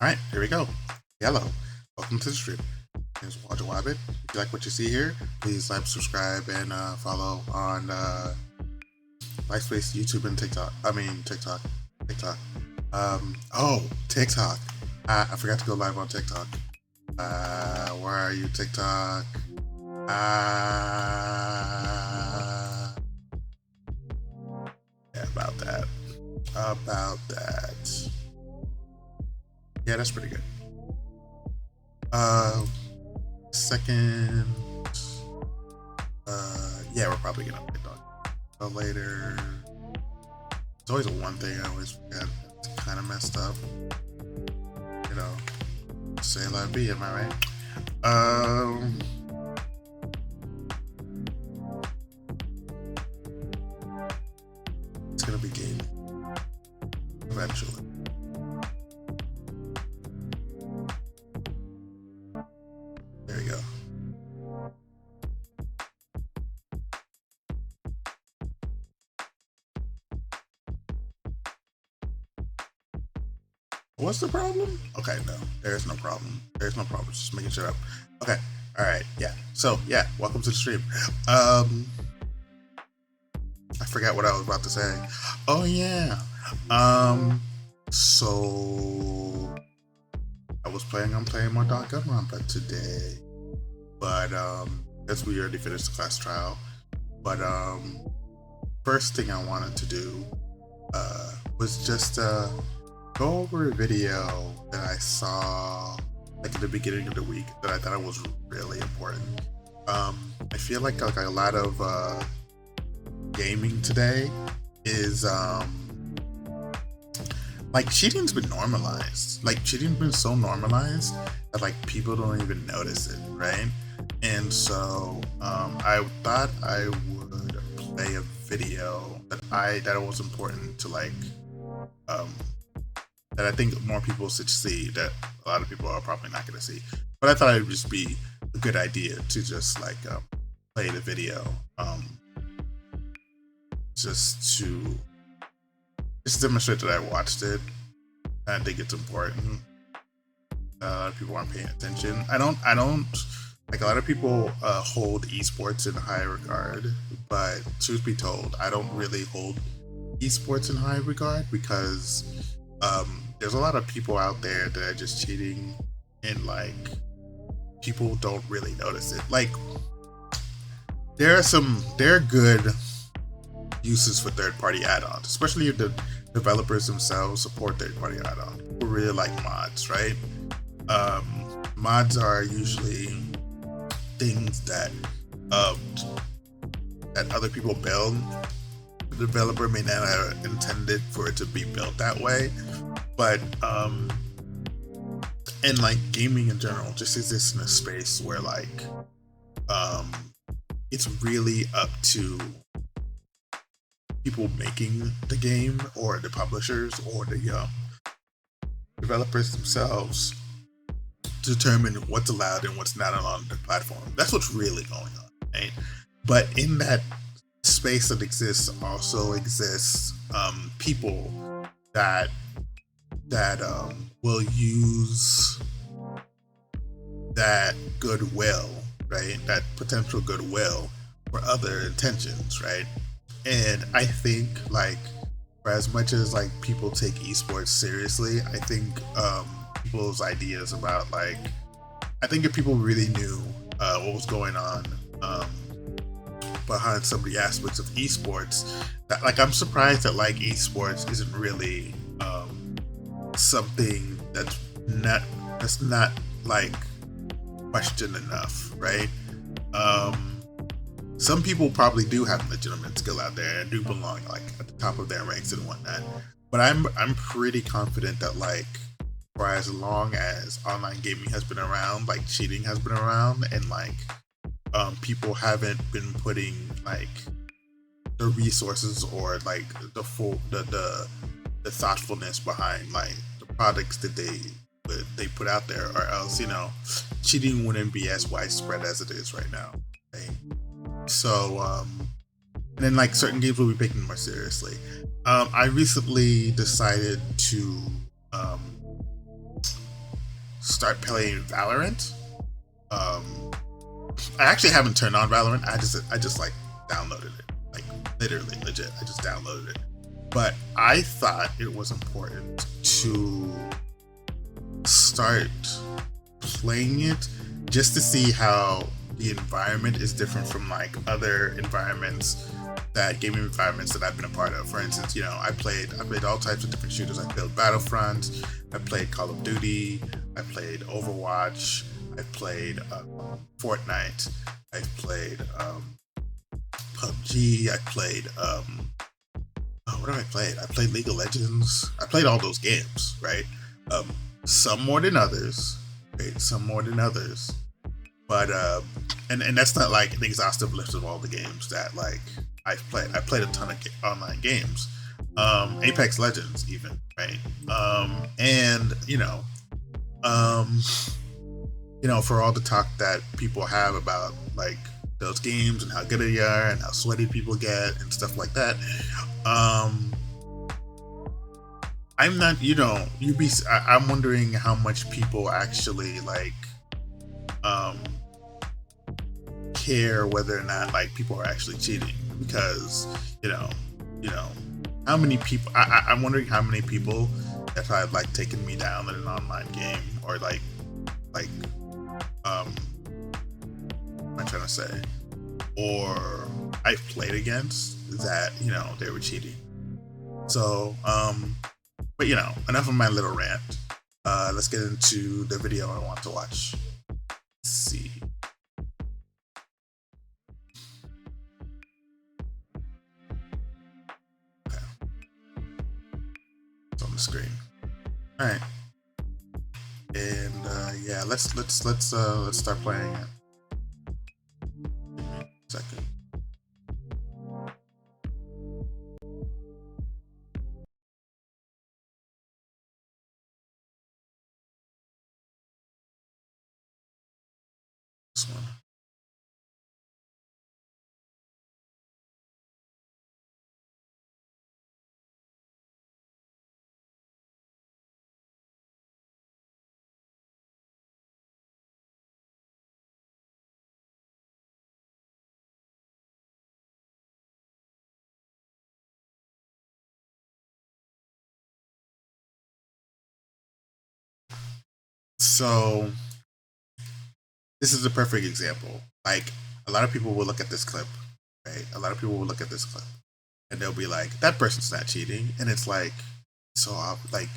All right, here we go. Hello, welcome to the stream. It's Walter Wabbit. If you like what you see here, please like, subscribe, and follow on MySpace, YouTube, and TikTok. TikTok. TikTok. I forgot to go live on TikTok. Where are you, TikTok? Yeah, about that. Yeah, that's pretty good. Second. Yeah, we're probably gonna pick on later. It's always a one thing I always forget. It's kind of messed up. You know, say la vie, am I right? It's gonna be gaming eventually. There you go. What's the problem? Okay, no, there's no problem. There's no problem. Just making sure up. Okay, all right, yeah. So yeah, welcome to the stream. I forgot what I was about to say. Oh yeah. So I was planning on playing more Danganronpa today, but as we already finished the class trial. But first thing I wanted to do was just go over a video that I saw like at the beginning of the week that I thought was really important. I feel like a lot of gaming today is like cheating's been normalized. Like cheating's been so normalized that like people don't even notice it, right? And so I thought I would play a video that was important to like that I think more people should see that a lot of people are probably not going to see. But I thought it would just be a good idea to just like play the video, just to just demonstrate that I watched it. I think it's important. People aren't paying attention. I don't like a lot of people hold esports in high regard, but truth be told, I don't really hold esports in high regard because there's a lot of people out there that are just cheating, and like people don't really notice it. Like there are good uses for third-party add-ons, especially if the developers themselves support third-party add-ons. People really like mods, right? Mods are usually things that that other people build. The developer may not have intended for it to be built that way, but and like gaming in general just exists in a space where like it's really up to people making the game or the publishers or the developers themselves to determine what's allowed and what's not allowed on the platform. That's what's really going on, right? But in that space that exists also exists people that will use that goodwill, right? That potential goodwill for other intentions, right? And I think like for as much as like people take esports seriously, I think people's ideas about like I think if people really knew what was going on behind some of the aspects of esports, that like I'm surprised that like esports isn't really something that's not like questioned enough, right? Some people probably do have legitimate skill out there and do belong like at the top of their ranks and whatnot. But I'm pretty confident that like for as long as online gaming has been around, like cheating has been around, and like people haven't been putting like the resources or like the full the thoughtfulness behind like the products that they put out there, or else cheating wouldn't be as widespread as it is right now. Right? So and then like certain games will be taken more seriously. I recently decided to start playing Valorant. I actually haven't turned on Valorant. I just like downloaded it, like literally legit. I just downloaded it, but I thought it was important to start playing it just to see how the environment is different from like other environments, that gaming environments that I've been a part of. For instance, I played all types of different shooters. I played Battlefront, I played Call of Duty, I played Overwatch, I played Fortnite, I played PUBG, I played what have I played? I played League of Legends. I played all those games, right? Some more than others, right? Some more than others. But and that's not like an exhaustive list of all the games that like I've played. I played a ton of online games, Apex Legends even, right? And for all the talk that people have about like those games and how good they are and how sweaty people get and stuff like that, I'm not, I'm wondering how much people actually like care whether or not like people are actually cheating, because how many people I'm wondering how many people that have like taken me down in an online game, or like what am I trying to say, or I've played against that they were cheating. So but enough of my little rant. Let's get into the video I want to watch. Let's see. Okay. It's on the screen. All right. And yeah, let's start playing it. Give me a second. So this is a perfect example. Like, a lot of people will look at this clip, right? A lot of people will look at this clip and they'll be like, that person's not cheating. And it's like, like,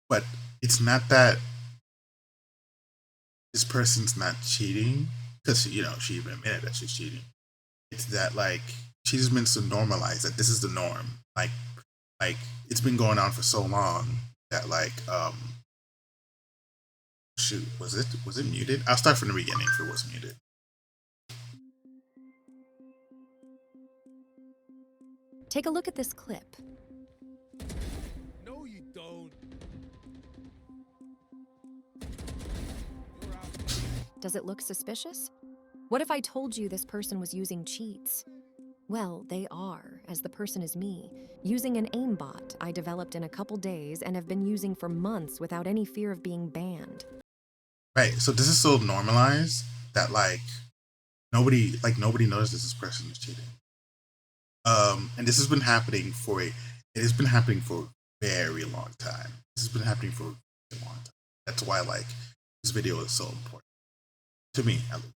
but it's not that this person's not cheating because, you know, she even admitted that she's cheating. It's that, like, she just meant to normalize that this is the norm. Like it's been going on for so long that, like, shoot, was it muted? I'll start from the beginning if it was muted. Take a look at this clip. No, you don't. Does it look suspicious? What if I told you this person was using cheats? Well, they are, as the person is me, using an aimbot I developed in a couple days and have been using for months without any fear of being banned. Right, so this is so normalized that, like, nobody notices this person is cheating. And this has been happening for a very long time. This has been happening for a long time. That's why, like, this video is so important to me, at least.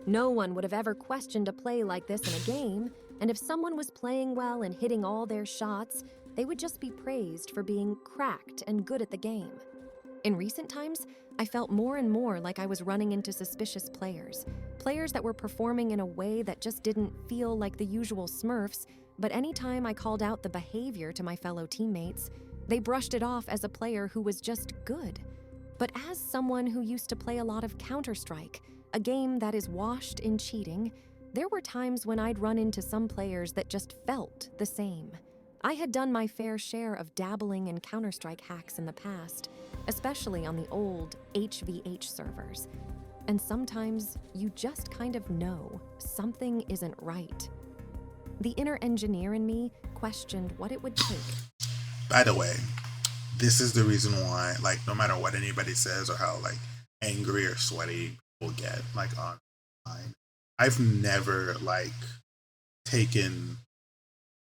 No one would have ever questioned a play like this in a game, and if someone was playing well and hitting all their shots, they would just be praised for being cracked and good at the game. In recent times, I felt more and more like I was running into suspicious players that were performing in a way that just didn't feel like the usual Smurfs, but anytime I called out the behavior to my fellow teammates, they brushed it off as a player who was just good. But as someone who used to play a lot of Counter-Strike, a game that is washed in cheating, there were times when I'd run into some players that just felt the same. I had done my fair share of dabbling in Counter-Strike hacks in the past, especially on the old HVH servers. And sometimes you just kind of know something isn't right. The inner engineer in me questioned what it would take. By the way, this is the reason why, like, no matter what anybody says or how, like, angry or sweaty people get, like, online, I've never, like, taken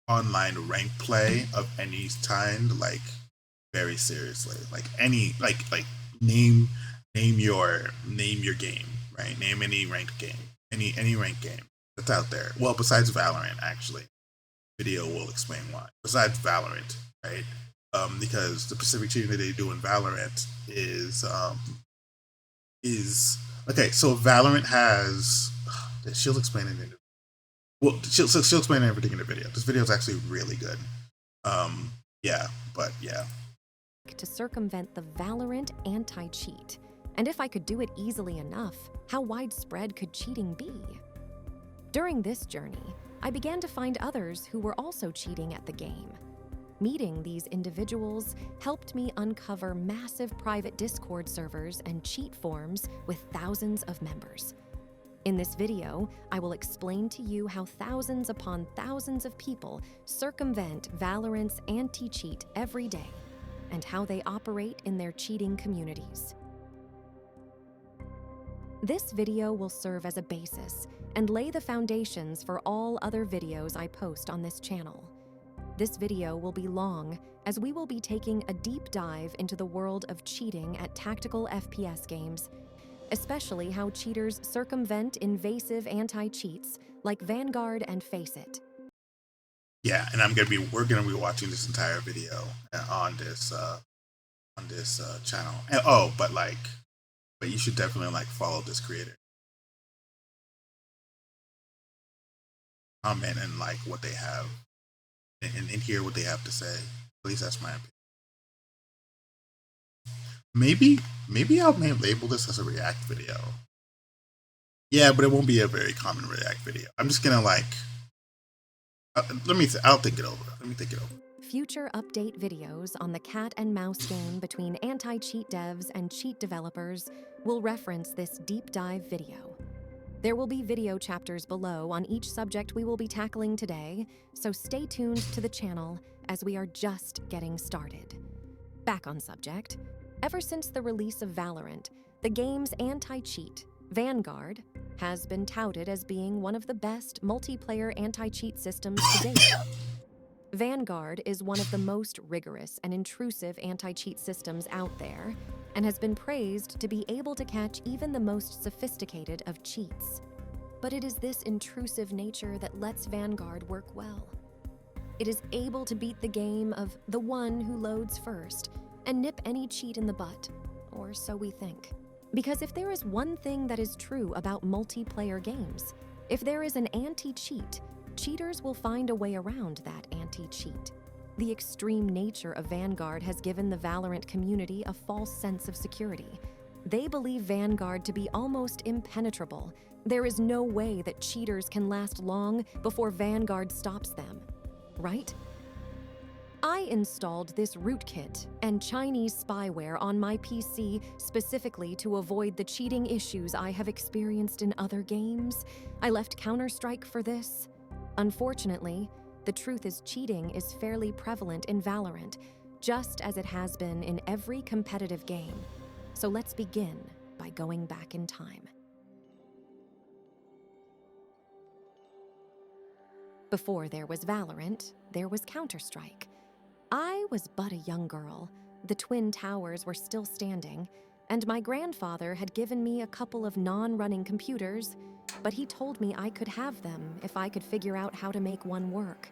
online rank play of any kind, like, very seriously. Like, any, like name your game, right? Name any ranked game, any ranked game that's out there. Well, besides Valorant, actually, video will explain why. Besides Valorant, right? Because the specific cheating that they do in Valorant is okay. So Valorant has, she'll explain it in the, well, she'll explain everything in the video. This video is actually really good. Yeah, but yeah. To circumvent the Valorant anti-cheat. And if I could do it easily enough, how widespread could cheating be? During this journey, I began to find others who were also cheating at the game. Meeting these individuals helped me uncover massive private Discord servers and cheat forums with thousands of members. In this video, I will explain to you how thousands upon thousands of people circumvent Valorant's anti-cheat every day, and how they operate in their cheating communities. This video will serve as a basis and lay the foundations for all other videos I post on this channel. This video will be long, as we will be taking a deep dive into the world of cheating at tactical FPS games, especially how cheaters circumvent invasive anti-cheats like Vanguard and Faceit. Yeah, and we're gonna be watching this entire video on this channel. And, but you should definitely, like, follow this creator. Comment and like what they have and hear what they have to say. At least that's my opinion. Maybe I'll label this as a react video. Yeah, but it won't be a very common react video. I'm just gonna, like, I'll think it over. Let me think it over. Future update videos on the cat and mouse game between anti-cheat devs and cheat developers will reference this deep dive video. There will be video chapters below on each subject we will be tackling today, so stay tuned to the channel as we are just getting started. Back on subject, ever since the release of Valorant, the game's anti-cheat, Vanguard, has been touted as being one of the best multiplayer anti-cheat systems to date. Vanguard is one of the most rigorous and intrusive anti-cheat systems out there, and has been praised to be able to catch even the most sophisticated of cheats. But it is this intrusive nature that lets Vanguard work well. It is able to beat the game of the one who loads first and nip any cheat in the butt, or so we think. Because if there is one thing that is true about multiplayer games, if there is an anti-cheat, cheaters will find a way around that anti-cheat. The extreme nature of Vanguard has given the Valorant community a false sense of security. They believe Vanguard to be almost impenetrable. There is no way that cheaters can last long before Vanguard stops them, right? I installed this rootkit and Chinese spyware on my PC specifically to avoid the cheating issues I have experienced in other games. I left Counter-Strike for this. Unfortunately, the truth is cheating is fairly prevalent in Valorant, just as it has been in every competitive game. So let's begin by going back in time. Before there was Valorant, there was Counter-Strike. I was but a young girl. The Twin Towers were still standing, and my grandfather had given me a couple of non-running computers, but he told me I could have them if I could figure out how to make one work.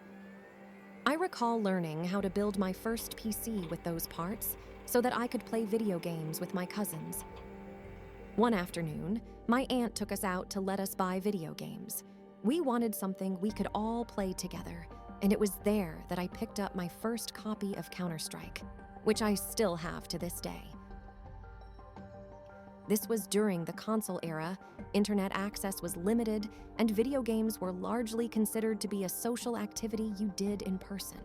I recall learning how to build my first PC with those parts so that I could play video games with my cousins. One afternoon, my aunt took us out to let us buy video games. We wanted something we could all play together, and it was there that I picked up my first copy of Counter-Strike, which I still have to this day. This was during the console era, internet access was limited, and video games were largely considered to be a social activity you did in person.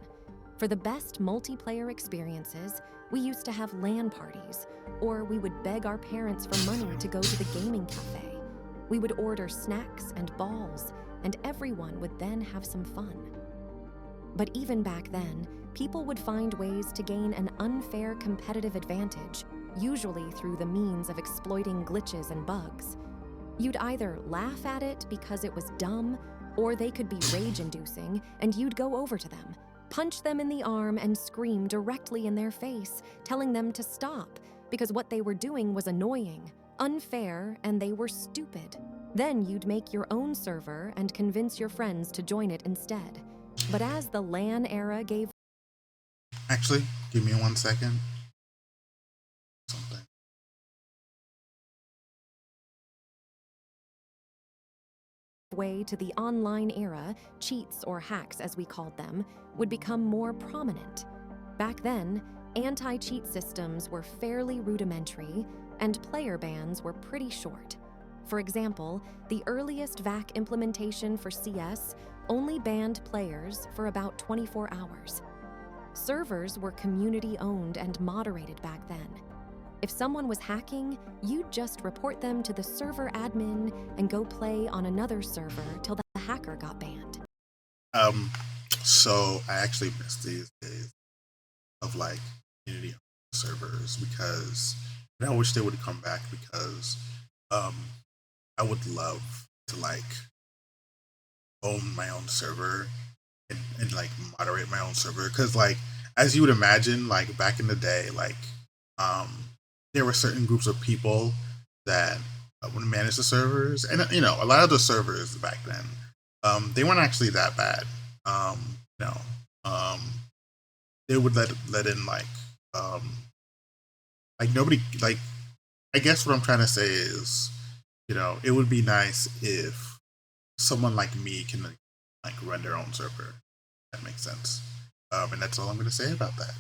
For the best multiplayer experiences, we used to have LAN parties, or we would beg our parents for money to go to the gaming cafe. We would order snacks and balls, and everyone would then have some fun. But even back then, people would find ways to gain an unfair competitive advantage, usually through the means of exploiting glitches and bugs. You'd either laugh at it because it was dumb, or they could be rage-inducing, and you'd go over to them, punch them in the arm, and scream directly in their face, telling them to stop, because what they were doing was annoying, unfair, and they were stupid. Then you'd make your own server and convince your friends to join it instead. But as the LAN era gave Actually, give me 1 second. Something. way to the online era, cheats or hacks as we called them, would become more prominent. Back then, anti-cheat systems were fairly rudimentary, and player bans were pretty short. For example, the earliest VAC implementation for CS only banned players for about 24 hours. Servers were community-owned and moderated back then. If someone was hacking, you'd just report them to the server admin and go play on another server till the hacker got banned. So I actually miss these days of like community servers because and I wish they would come back because I would love to like own my own server and like moderate my own server because like as you would imagine like back in the day like there were certain groups of people that would manage the servers and you know a lot of the servers back then they weren't actually that bad you know they would let in like nobody like I guess what I'm trying to say is you know it would be nice if someone like me can like run their own server. That makes sense. And that's all I'm going to say about that.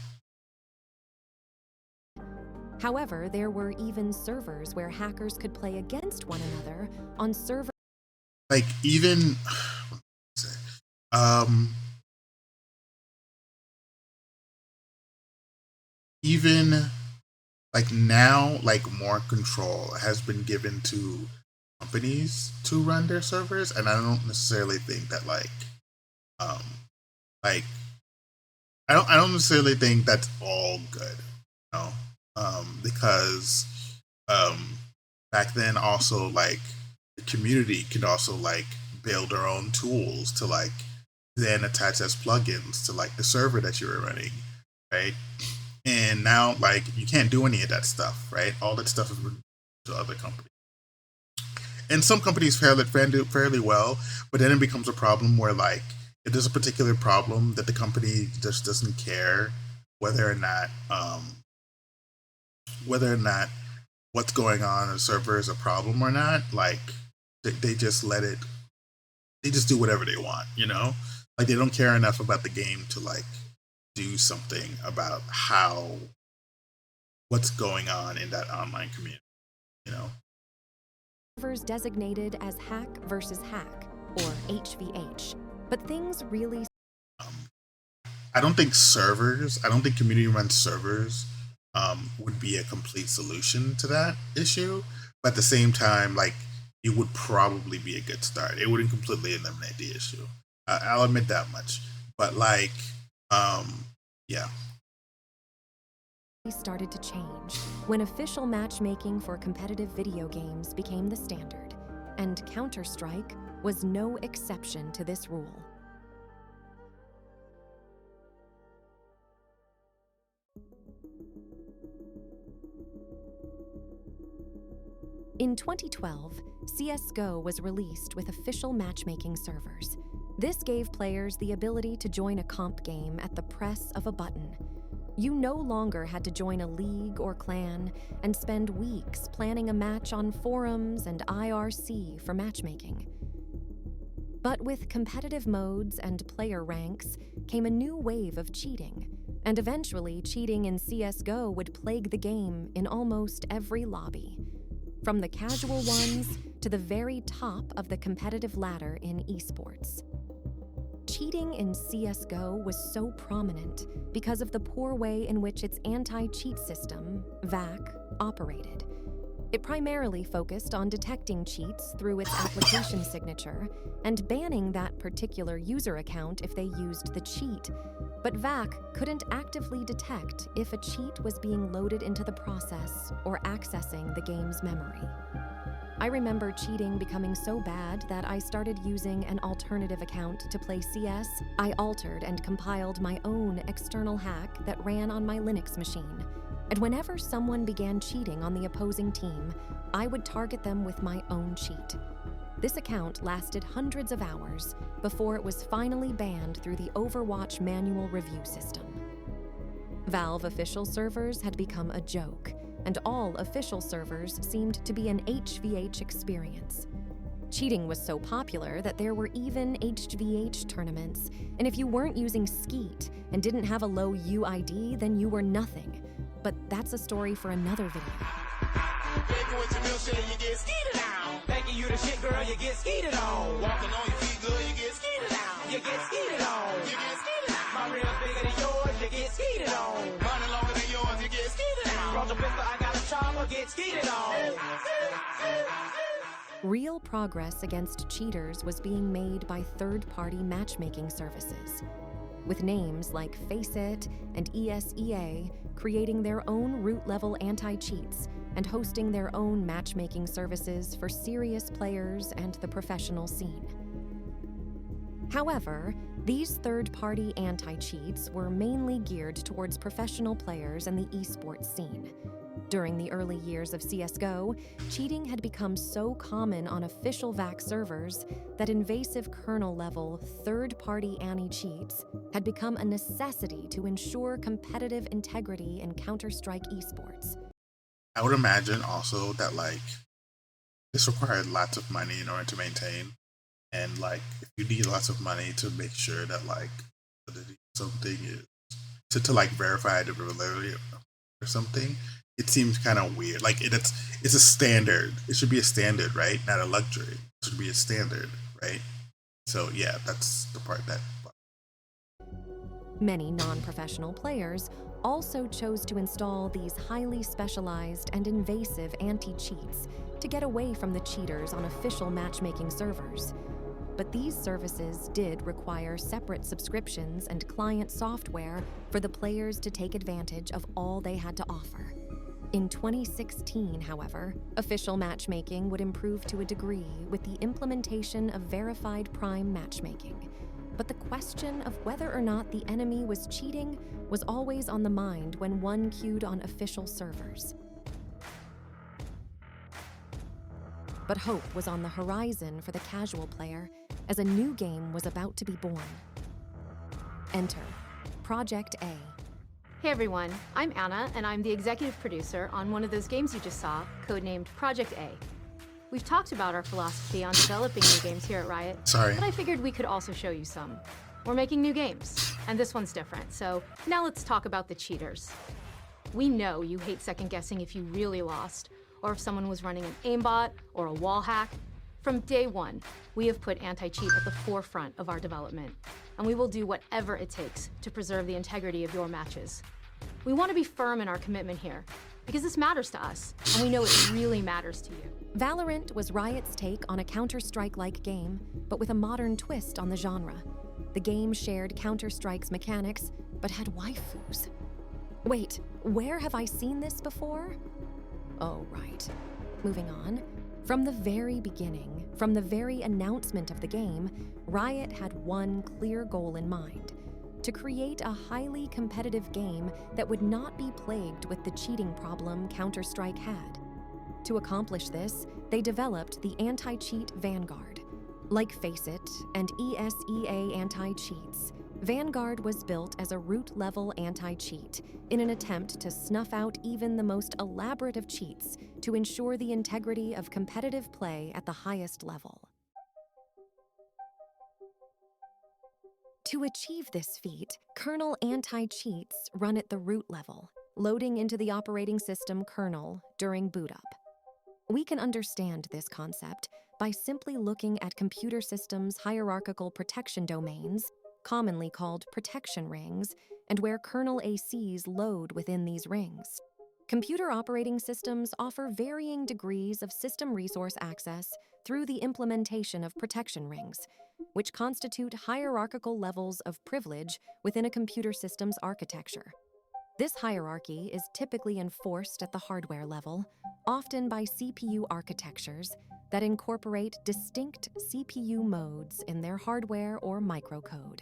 However, there were even servers where hackers could play against one another on servers. Like even, even like now, like more control has been given to companies to run their servers, and I don't necessarily think that like I don't necessarily think that's all good, you know, because back then also like the community could also like build their own tools to like then attached as plugins to like the server that you were running, right? And now like you can't do any of that stuff, right? All that stuff is to other companies. And some companies fairly well, but then it becomes a problem where like if there's a particular problem that the company just doesn't care whether or not whether or not what's going on the server is a problem or not, like they just let it, they just do whatever they want, you know? Like they don't care enough about the game to like do something about how what's going on in that online community, you know? Servers designated as hack versus hack, or HVH. But things really... I don't think community run servers would be a complete solution to that issue. But at the same time, like, it would probably be a good start. It wouldn't completely eliminate the issue. I'll admit that much. But, like, yeah. Started to change when official matchmaking for competitive video games became the standard, and Counter-Strike was no exception to this rule. In 2012, CS:GO was released with official matchmaking servers. This gave players the ability to join a comp game at the press of a button. You no longer had to join a league or clan and spend weeks planning a match on forums and IRC for matchmaking. But with competitive modes and player ranks came a new wave of cheating, and eventually cheating in CS:GO would plague the game in almost every lobby, from the casual ones to the very top of the competitive ladder in esports. Cheating in CS:GO was so prominent because of the poor way in which its anti-cheat system, VAC, operated. It primarily focused on detecting cheats through its application signature and banning that particular user account if they used the cheat, but VAC couldn't actively detect if a cheat was being loaded into the process or accessing the game's memory. I remember cheating becoming so bad that I started using an alternative account to play CS. I altered and compiled my own external hack that ran on my Linux machine. And whenever someone began cheating on the opposing team, I would target them with my own cheat. This account lasted hundreds of hours before it was finally banned through the Overwatch manual review system. Valve official servers had become a joke, and all official servers seemed to be an HVH experience. Cheating was so popular that there were even HVH tournaments, and if you weren't using Skeet and didn't have a low UID, then you were nothing. But that's a story for another video. Baby, with your milkshake, you get skeeted on. Thanking you the shit, girl, you get skeeted on. Walking on your feet, girl, you get skeeted on. You get skeeted on. You get skeeted on. My real bigger than yours, you get skeeted on. Running longer than yours, you get skeeted on. Brought your pistol, I got a chopper, get skeeted on. Real progress against cheaters was being made by third-party matchmaking services, with names like Faceit and ESEA creating their own root-level anti-cheats and hosting their own matchmaking services for serious players and the professional scene. However, these third-party anti-cheats were mainly geared towards professional players and the esports scene. During the early years of CS:GO, cheating had become so common on official VAC servers that invasive kernel-level third-party anti-cheats had become a necessity to ensure competitive integrity in Counter-Strike esports. I would imagine also that like this required lots of money in order to maintain, and like if you need lots of money to make sure that like something is to like verify the validity or something, it seems kind of weird. Like it's a standard. It should be a standard, right? Not a luxury. It should be a standard, right? So yeah, that's the part that. Many non-professional players also chose to install these highly specialized and invasive anti-cheats to get away from the cheaters on official matchmaking servers. But these services did require separate subscriptions and client software for the players to take advantage of all they had to offer. In 2016, however, official matchmaking would improve to a degree with the implementation of verified prime matchmaking. but the question of whether or not the enemy was cheating was always on the mind when one queued on official servers. But hope was on the horizon for the casual player as a new game was about to be born. Enter Project A. Hey everyone, I'm Anna, and I'm the executive producer on one of those games you just saw, codenamed Project A. We've talked about our philosophy on developing new games here at Riot, but I figured we could also show you some. We're making new games, and this one's different, so now let's talk about the cheaters. We know you hate second-guessing if you really lost, or if someone was running an aimbot or a wall hack. From day one, we have put anti-cheat at the forefront of our development, and we will do whatever it takes to preserve the integrity of your matches. We want to be firm in our commitment here, because this matters to us, and we know it really matters to you. Valorant was Riot's take on a Counter-Strike-like game, but with a modern twist on the genre. The game shared Counter-Strike's mechanics, but had waifus. Wait, where have I seen this before? Oh, right. Moving on. From the very beginning, from the very announcement of the game, Riot had one clear goal in mind: to create a highly competitive game that would not be plagued with the cheating problem Counter-Strike had. To accomplish this, they developed the anti-cheat Vanguard. Like FACEIT and ESEA anti-cheats, Vanguard was built as a root-level anti-cheat in an attempt to snuff out even the most elaborate of cheats to ensure the integrity of competitive play at the highest level. To achieve this feat, kernel anti-cheats run at the root level, loading into the operating system kernel during boot up. We can understand this concept by simply looking at computer systems' hierarchical protection domains, commonly called protection rings, and where kernel ACs load within these rings. Computer operating systems offer varying degrees of system resource access through the implementation of protection rings, which constitute hierarchical levels of privilege within a computer system's architecture. This hierarchy is typically enforced at the hardware level, often by CPU architectures that incorporate distinct CPU modes in their hardware or microcode.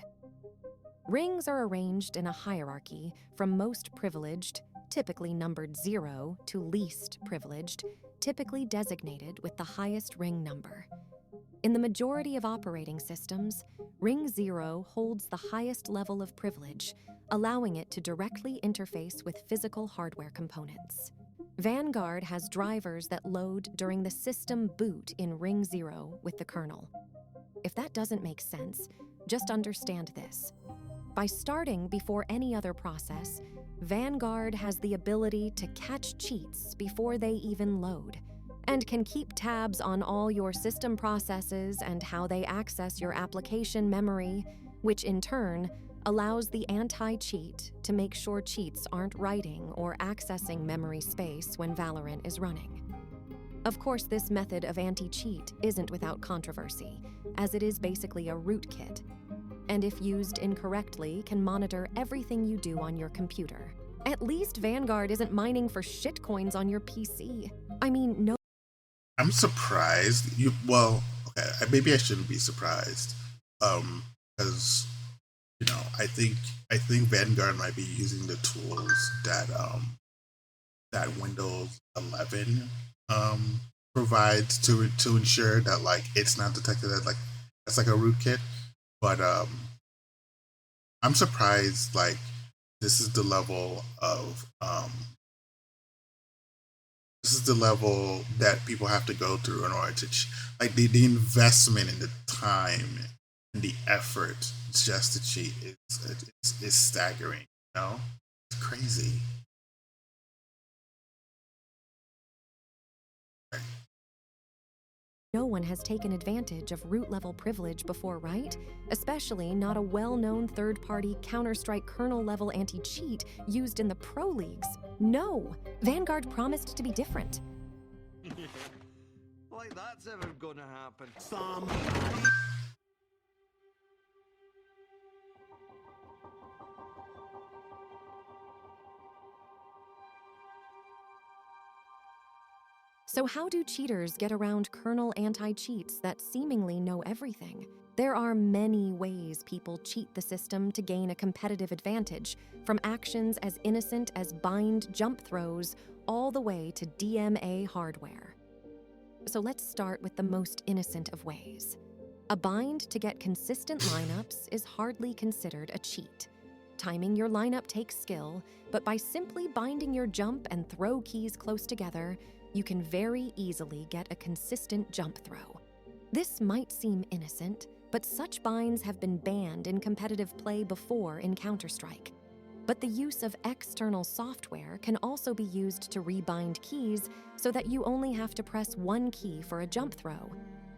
Rings are arranged in a hierarchy from most privileged, typically numbered 0, to least privileged, typically designated with the highest ring number. In the majority of operating systems, Ring 0 holds the highest level of privilege, allowing it to directly interface with physical hardware components. Vanguard has drivers that load during the system boot in Ring 0 with the kernel. If that doesn't make sense, just understand this. By starting before any other process, Vanguard has the ability to catch cheats before they even load, and can keep tabs on all your system processes and how they access your application memory, which in turn allows the anti-cheat to make sure cheats aren't writing or accessing memory space when Valorant is running. Of course, this method of anti-cheat isn't without controversy, as it is basically a rootkit, and if used incorrectly, can monitor everything you do on your computer. At least Vanguard isn't mining for shitcoins on your PC. I mean, no. I'm surprised. Okay, maybe I shouldn't be surprised. Because I think Vanguard might be using the tools that Windows 11 provides to ensure that like it's not detected as like that's like a rootkit. But I'm surprised like this is the level that people have to go through in order to like the investment and the time and the effort just to cheat is staggering. It's crazy. No one has taken advantage of root-level privilege before, right? Especially not a well-known third-party Counter-Strike kernel-level anti-cheat used in the pro leagues. No! Vanguard promised to be different. Like that's ever gonna happen. So how do cheaters get around kernel anti-cheats that seemingly know everything? There are many ways people cheat the system to gain a competitive advantage, from actions as innocent as bind jump throws all the way to DMA hardware. So let's start with the most innocent of ways. A bind to get consistent lineups is hardly considered a cheat. Timing your lineup takes skill, but by simply binding your jump and throw keys close together, you can very easily get a consistent jump throw. This might seem innocent, but such binds have been banned in competitive play before in Counter-Strike. But the use of external software can also be used to rebind keys so that you only have to press one key for a jump throw.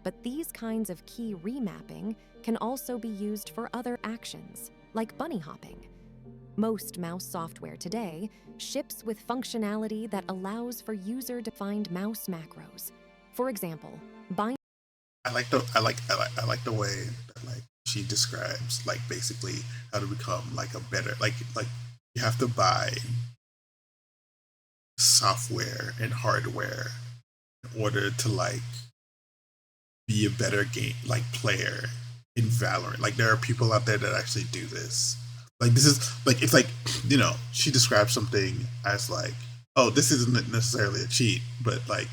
But these kinds of key remapping can also be used for other actions, like bunny hopping. Most mouse software today ships with functionality that allows for user-defined mouse macros. For example, I like the way that like she describes like basically how to become like a better like you have to buy software and hardware in order to like be a better game like player in Valorant. Like there are people out there that actually do this. Like this is like it's like, you know, she describes something as like, oh, this isn't necessarily a cheat, but like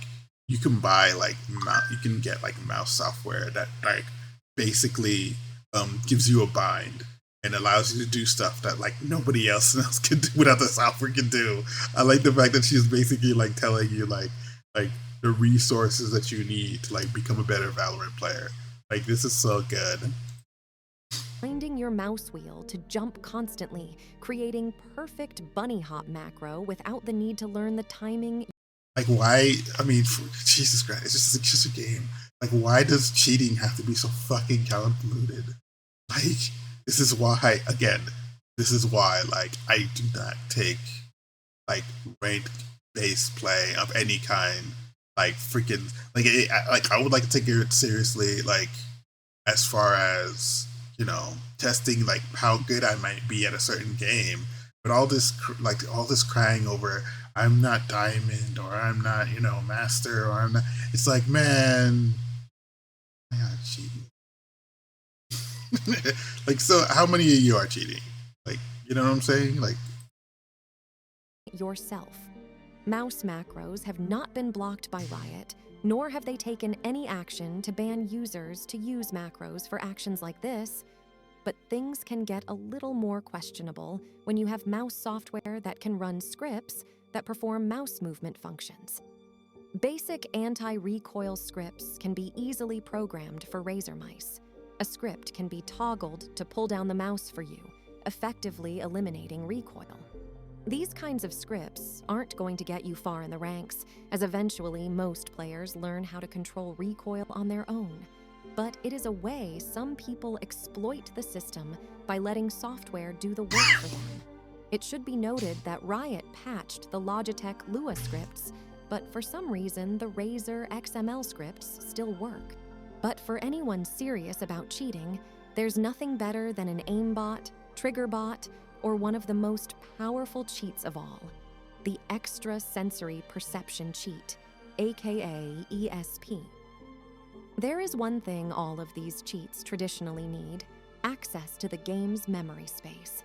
you can buy like you can get like mouse software that like basically gives you a bind and allows you to do stuff that like nobody else can do without the software can do. I like the fact that she's basically like telling you like the resources that you need to like become a better Valorant player. Like this is so good. Binding your mouse wheel to jump constantly, creating perfect bunny hop macro without the need to learn the timing. Like why? I mean, Jesus Christ, it's just a game. Like why does cheating have to be so fucking convoluted? Like this is why, again, this is why like I do not take like ranked based play of any kind. Like freaking like I would like to take it seriously. Like as far as, you know, testing like how good I might be at a certain game, but all this crying over I'm not diamond or I'm not, you know, master or I'm not. It's like, man, I got cheating. Like, so how many of you are cheating? Like, you know what I'm saying? Like, yourself. Mouse macros have not been blocked by Riot, nor have they taken any action to ban users to use macros for actions like this. But things can get a little more questionable when you have mouse software that can run scripts that perform mouse movement functions. Basic anti-recoil scripts can be easily programmed for Razer mice. A script can be toggled to pull down the mouse for you, effectively eliminating recoil. These kinds of scripts aren't going to get you far in the ranks, as eventually most players learn how to control recoil on their own. But it is a way some people exploit the system by letting software do the work for them. It should be noted that Riot patched the Logitech Lua scripts, but for some reason the Razer XML scripts still work. But for anyone serious about cheating, there's nothing better than an aimbot, trigger bot, or one of the most powerful cheats of all, the Extra Sensory Perception cheat, aka ESP. There is one thing all of these cheats traditionally need: access to the game's memory space.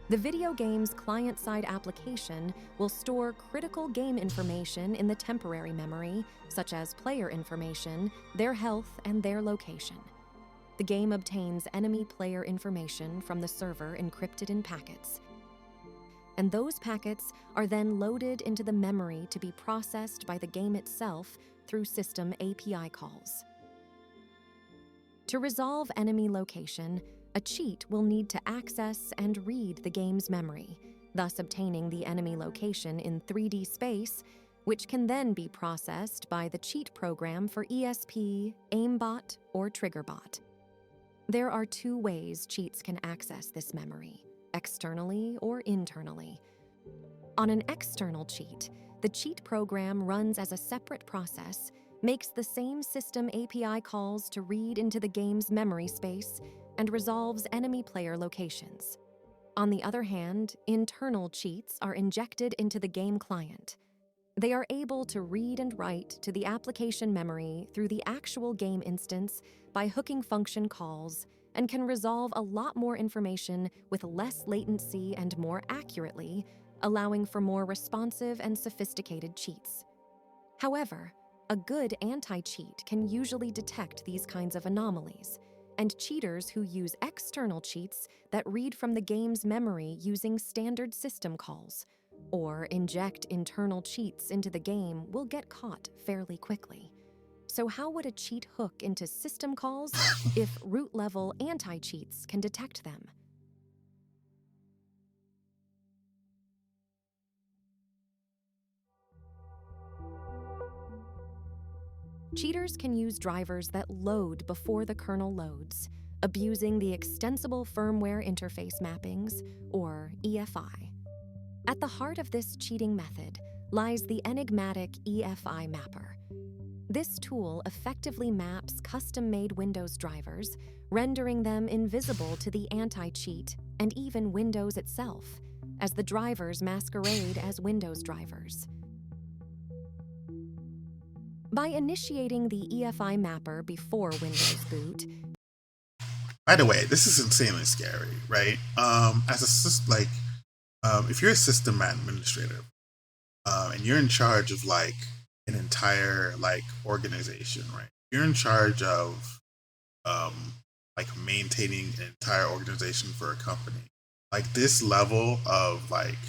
The video game's client-side application will store critical game information in the temporary memory, such as player information, their health, and their location. The game obtains enemy player information from the server encrypted in packets, and those packets are then loaded into the memory to be processed by the game itself through system API calls. To resolve enemy location, a cheat will need to access and read the game's memory, thus obtaining the enemy location in 3D space, which can then be processed by the cheat program for ESP, aimbot, or triggerbot. There are two ways cheats can access this memory: externally or internally. On an external cheat, the cheat program runs as a separate process, makes the same system API calls to read into the game's memory space, and resolves enemy player locations. On the other hand, internal cheats are injected into the game client. They are able to read and write to the application memory through the actual game instance by hooking function calls, and can resolve a lot more information with less latency and more accurately, allowing for more responsive and sophisticated cheats. However, a good anti-cheat can usually detect these kinds of anomalies, and cheaters who use external cheats that read from the game's memory using standard system calls, or inject internal cheats into the game will get caught fairly quickly. So how would a cheat hook into system calls if root-level anti-cheats can detect them? Cheaters can use drivers that load before the kernel loads, abusing the extensible firmware interface mappings, or EFI. At the heart of this cheating method lies the enigmatic EFI mapper. This tool effectively maps custom-made Windows drivers, rendering them invisible to the anti-cheat and even Windows itself, as the drivers masquerade as Windows drivers. By initiating the EFI mapper before Windows boot. By the way, this is insanely scary, right? If you're a system administrator, and you're in charge of like an entire like organization, right? You're in charge of like maintaining an entire organization for a company. Like this level of like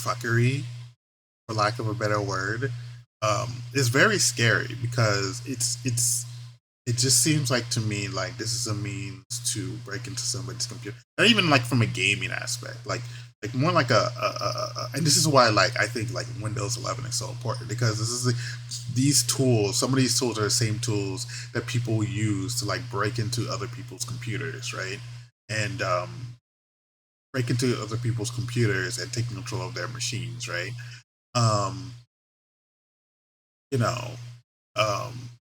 fuckery, for lack of a better word, is very scary because it just seems like to me like this is a means to break into somebody's computer. Not even like from a gaming aspect, like more like and this is why like I think like Windows 11 is so important, because this is these tools. Some of these tools are the same tools that people use to like break into other people's computers, right? And break into other people's computers and take control of their machines, right? You know,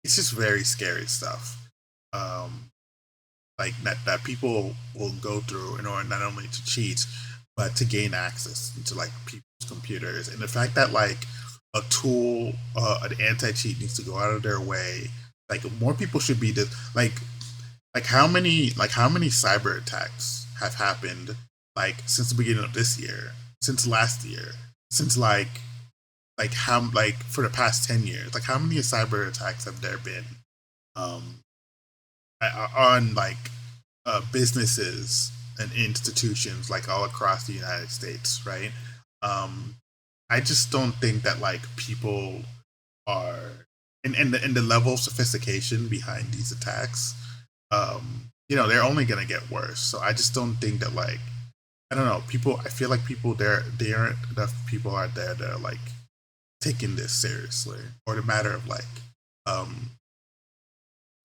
it's just very scary stuff. Like that people will go through in order not only to cheat, but to gain access into like people's computers. And the fact that like a tool, an anti-cheat needs to go out of their way, like more people should be like how many cyber attacks have happened like since the beginning of this year, since last year, since like how like for the past 10 years, like how many cyber attacks have there been on like businesses and institutions like all across the United States, right? I just don't think that like people are in the level of sophistication behind these attacks. They're only gonna get worse. So I just don't think that like I don't know, people. I feel like people there aren't enough people out there that are like taking this seriously, or the matter of like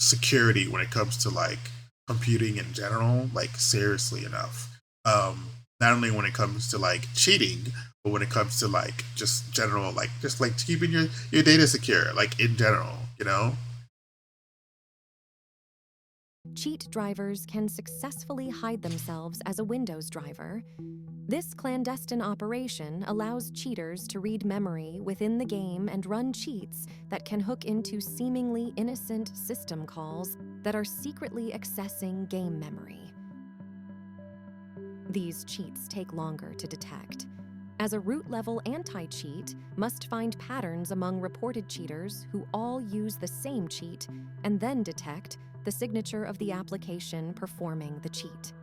security when it comes to like computing in general, like seriously enough. Not only when it comes to like cheating, but when it comes to like just general, like just like keeping your data secure, like in general, you know? Cheat drivers can successfully hide themselves as a Windows driver. This clandestine operation allows cheaters to read memory within the game and run cheats that can hook into seemingly innocent system calls that are secretly accessing game memory. These cheats take longer to detect, as a root-level anti-cheat must find patterns among reported cheaters who all use the same cheat and then detect the signature of the application performing the cheat.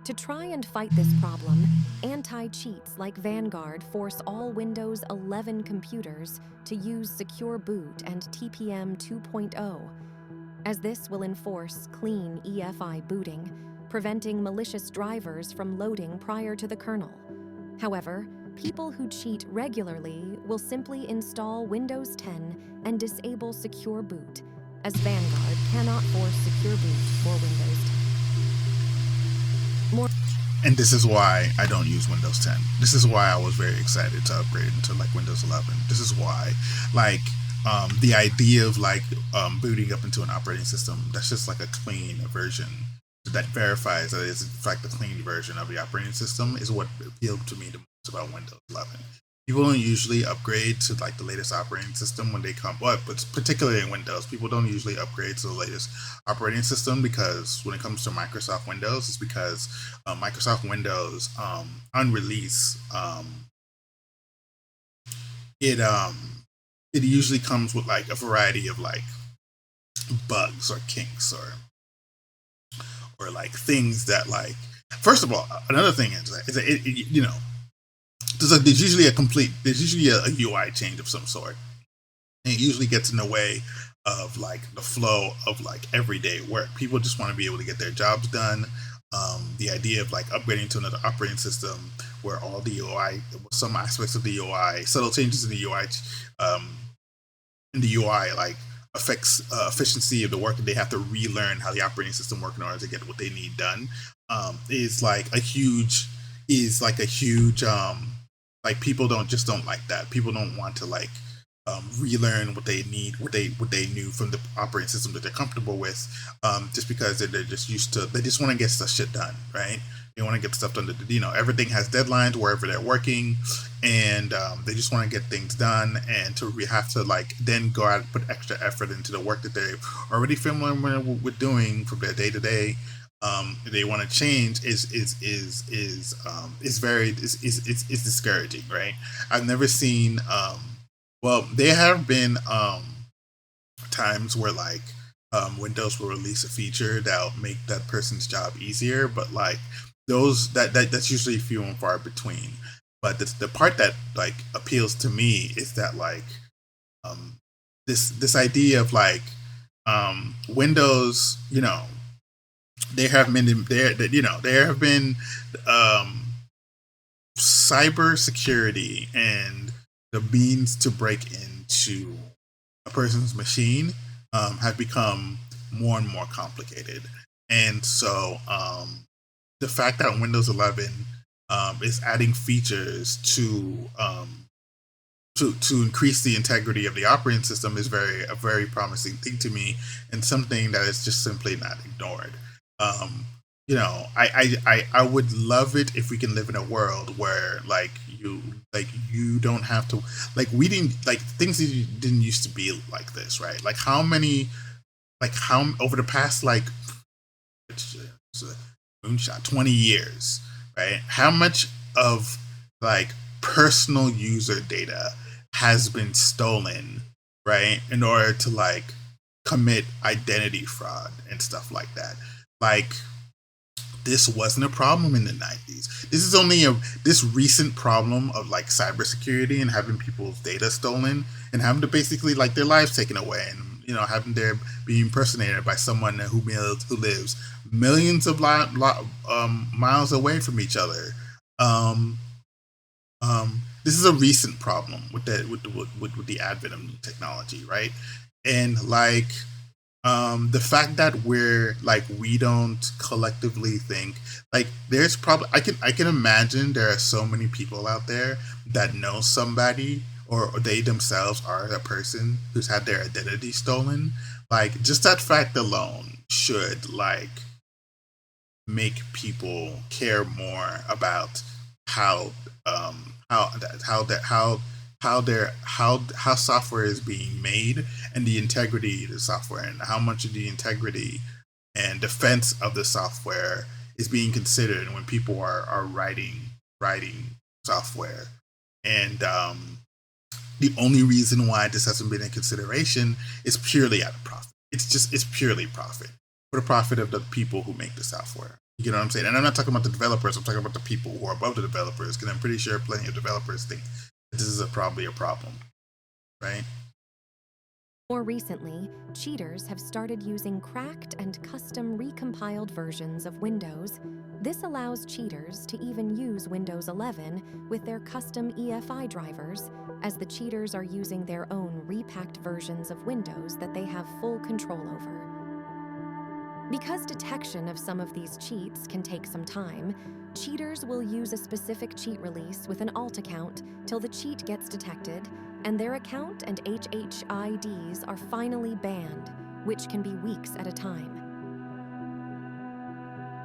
To try and fight this problem, anti-cheats like Vanguard force all Windows 11 computers to use Secure Boot and TPM 2.0, as this will enforce clean EFI booting, preventing malicious drivers from loading prior to the kernel. However, people who cheat regularly will simply install Windows 10 and disable Secure Boot, as Vanguard cannot force Secure Boot for Windows 10. And this is why I don't use Windows 10. This is why I was very excited to upgrade into like Windows 11. This is why, like, the idea of like booting up into an operating system that's just like a clean version that verifies that it's in fact a clean version of the operating system is what appealed to me the most about Windows 11. People don't usually upgrade to like the latest operating system when they come, but particularly in Windows, people don't usually upgrade to the latest operating system because when it comes to Microsoft Windows, it's because Microsoft Windows on release, it usually comes with like a variety of like bugs or kinks or like things that like. First of all, another thing is that you know, there's usually a UI change of some sort, and it usually gets in the way of like the flow of like everyday work. People just want to be able to get their jobs done. The idea of like upgrading to another operating system where all the UI, some aspects of the UI, subtle changes in the UI, like affects efficiency of the work, and they have to relearn how the operating system works in order to get what they need done. Is like a huge like people don't like that. People don't want to like relearn what they need, what they knew from the operating system that they're comfortable with, just because they're just used to. They just want to get stuff shit done, right? They want to get stuff done. You know, everything has deadlines wherever they're working, and they just want to get things done. And to have to like then go out and put extra effort into the work that they're already familiar with doing from their day to day. They want to change is discouraging, right? I've never seen well, there have been times where like Windows will release a feature that'll make that person's job easier, but like that's usually few and far between. But the part that like appeals to me is that like this idea of like Windows, you know, there have been cyber security and the means to break into a person's machine have become more and more complicated. And so the fact that Windows 11 is adding features to increase the integrity of the operating system is a very promising thing to me, and something that is just simply not ignored. You know, I would love it if we can live in a world where you don't have to we didn't things didn't used to be like this, right? Like how over the past it's a moonshot 20 years, right? How much of like personal user data has been stolen, right, in order to like commit identity fraud and stuff like that. Like this wasn't a problem in the 90s. This is only this recent problem of like cybersecurity and having people's data stolen and having to basically like their lives taken away, and you know, having their be impersonated by someone who lives millions of miles away from each other. This is a recent problem with the advent of new technology, right? And like the fact that we don't collectively think like there's probably I can imagine there are so many people out there that know somebody or they themselves are a person who's had their identity stolen. Like just that fact alone should like make people care more about how software is being made and the integrity of the software and how much of the integrity and defense of the software is being considered when people are writing software. And the only reason why this hasn't been in consideration is purely out of profit. It's purely profit, for the profit of the people who make the software. You know what I'm saying? And I'm not talking about the developers. I'm talking about the people who are above the developers, because I'm pretty sure plenty of developers think this is probably a problem, right? More recently, cheaters have started using cracked and custom recompiled versions of Windows. This allows cheaters to even use Windows 11 with their custom EFI drivers, as the cheaters are using their own repacked versions of Windows that they have full control over. Because detection of some of these cheats can take some time, cheaters will use a specific cheat release with an alt account till the cheat gets detected, and their account and HHIDs are finally banned, which can be weeks at a time.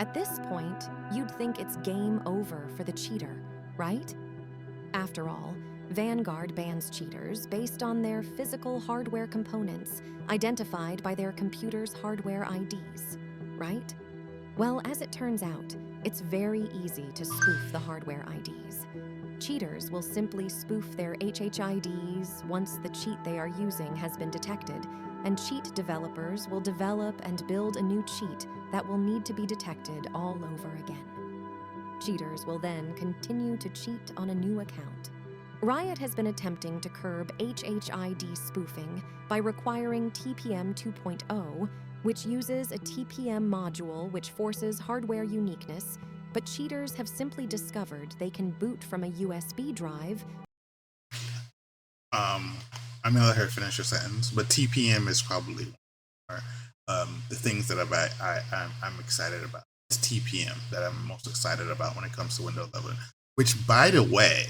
At this point, you'd think it's game over for the cheater, right? After all, Vanguard bans cheaters based on their physical hardware components identified by their computer's hardware IDs, right? Well, as it turns out, it's very easy to spoof the hardware IDs. Cheaters will simply spoof their HHIDs once the cheat they are using has been detected, and cheat developers will develop and build a new cheat that will need to be detected all over again. Cheaters will then continue to cheat on a new account. Riot has been attempting to curb HHID spoofing by requiring TPM 2.0, which uses a TPM module which forces hardware uniqueness, but cheaters have simply discovered they can boot from a USB drive. I'm gonna let her finish her sentence, but TPM is probably the things that I'm excited about. It's TPM that I'm most excited about when it comes to Windows 11. Which, by the way,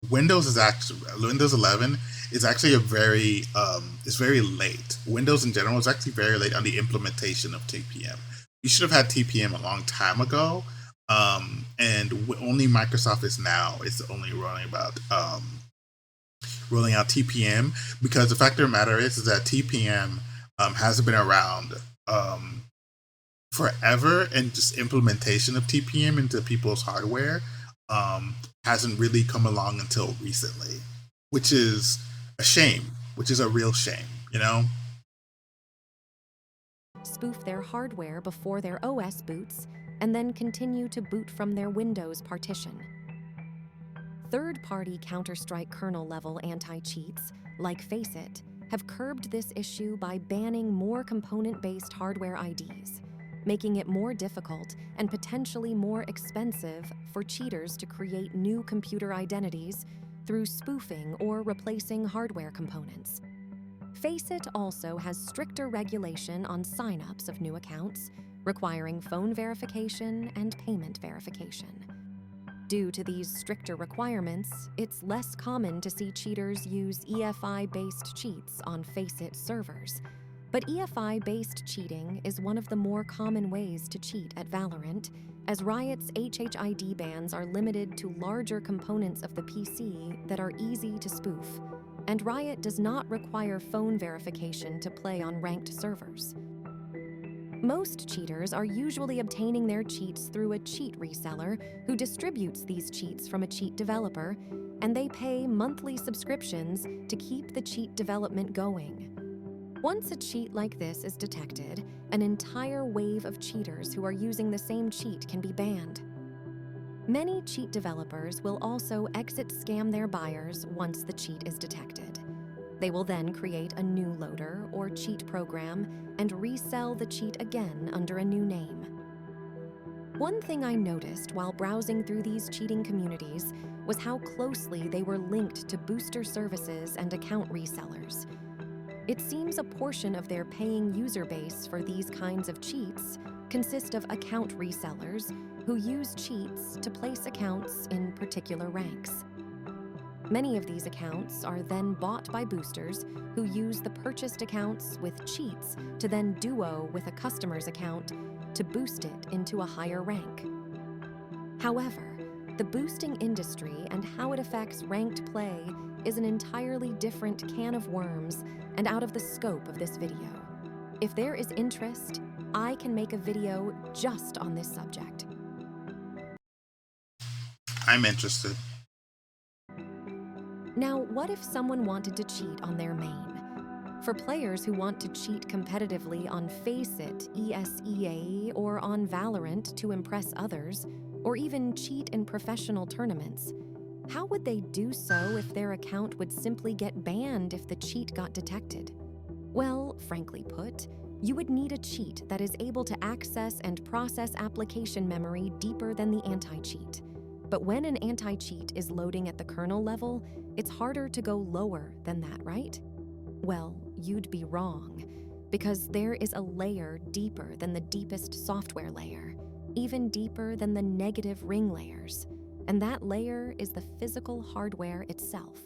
Windows 11 is actually it's very late. Windows in general is actually very late on the implementation of TPM. You should have had TPM a long time ago, and only Microsoft is only rolling out TPM, because the fact of the matter is that TPM hasn't been around forever, and just implementation of TPM into people's hardware hasn't really come along until recently, which is a shame, which is a real shame, you know? Spoof their hardware before their OS boots, and then continue to boot from their Windows partition. Third-party Counter-Strike kernel-level anti-cheats, like Faceit, have curbed this issue by banning more component-based hardware IDs, making it more difficult and potentially more expensive for cheaters to create new computer identities through spoofing or replacing hardware components. Faceit also has stricter regulation on sign-ups of new accounts, requiring phone verification and payment verification. Due to these stricter requirements, it's less common to see cheaters use EFI-based cheats on Faceit servers. But EFI-based cheating is one of the more common ways to cheat at Valorant, as Riot's HHID bans are limited to larger components of the PC that are easy to spoof, and Riot does not require phone verification to play on ranked servers. Most cheaters are usually obtaining their cheats through a cheat reseller who distributes these cheats from a cheat developer, and they pay monthly subscriptions to keep the cheat development going. Once a cheat like this is detected, an entire wave of cheaters who are using the same cheat can be banned. Many cheat developers will also exit scam their buyers once the cheat is detected. They will then create a new loader or cheat program and resell the cheat again under a new name. One thing I noticed while browsing through these cheating communities was how closely they were linked to booster services and account resellers. It seems a portion of their paying user base for these kinds of cheats consist of account resellers who use cheats to place accounts in particular ranks. Many of these accounts are then bought by boosters who use the purchased accounts with cheats to then duo with a customer's account to boost it into a higher rank. However, the boosting industry and how it affects ranked play is an entirely different can of worms and out of the scope of this video. If there is interest, I can make a video just on this subject. I'm interested. Now, what if someone wanted to cheat on their main? For players who want to cheat competitively on Faceit, ESEA, or on Valorant to impress others, or even cheat in professional tournaments, how would they do so if their account would simply get banned if the cheat got detected? Well, frankly put, you would need a cheat that is able to access and process application memory deeper than the anti-cheat. But when an anti-cheat is loading at the kernel level, it's harder to go lower than that, right? Well, you'd be wrong, because there is a layer deeper than the deepest software layer, even deeper than the negative ring layers. And that layer is the physical hardware itself.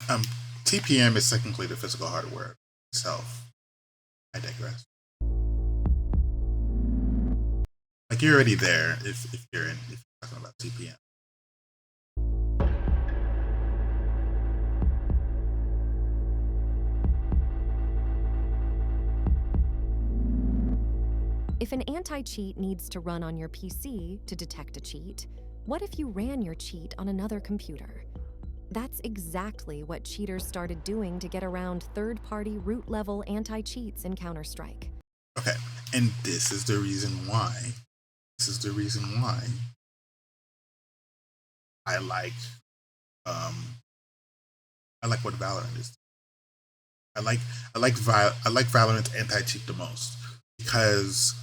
Um, TPM is technically the physical hardware itself. I digress. Like you're already there if you're talking about TPM. If an anti-cheat needs to run on your PC to detect a cheat, what if you ran your cheat on another computer? That's exactly what cheaters started doing to get around third-party root-level anti-cheats in Counter-Strike. Okay, and this is the reason why. I like what Valorant is. I like Valorant's anti-cheat the most because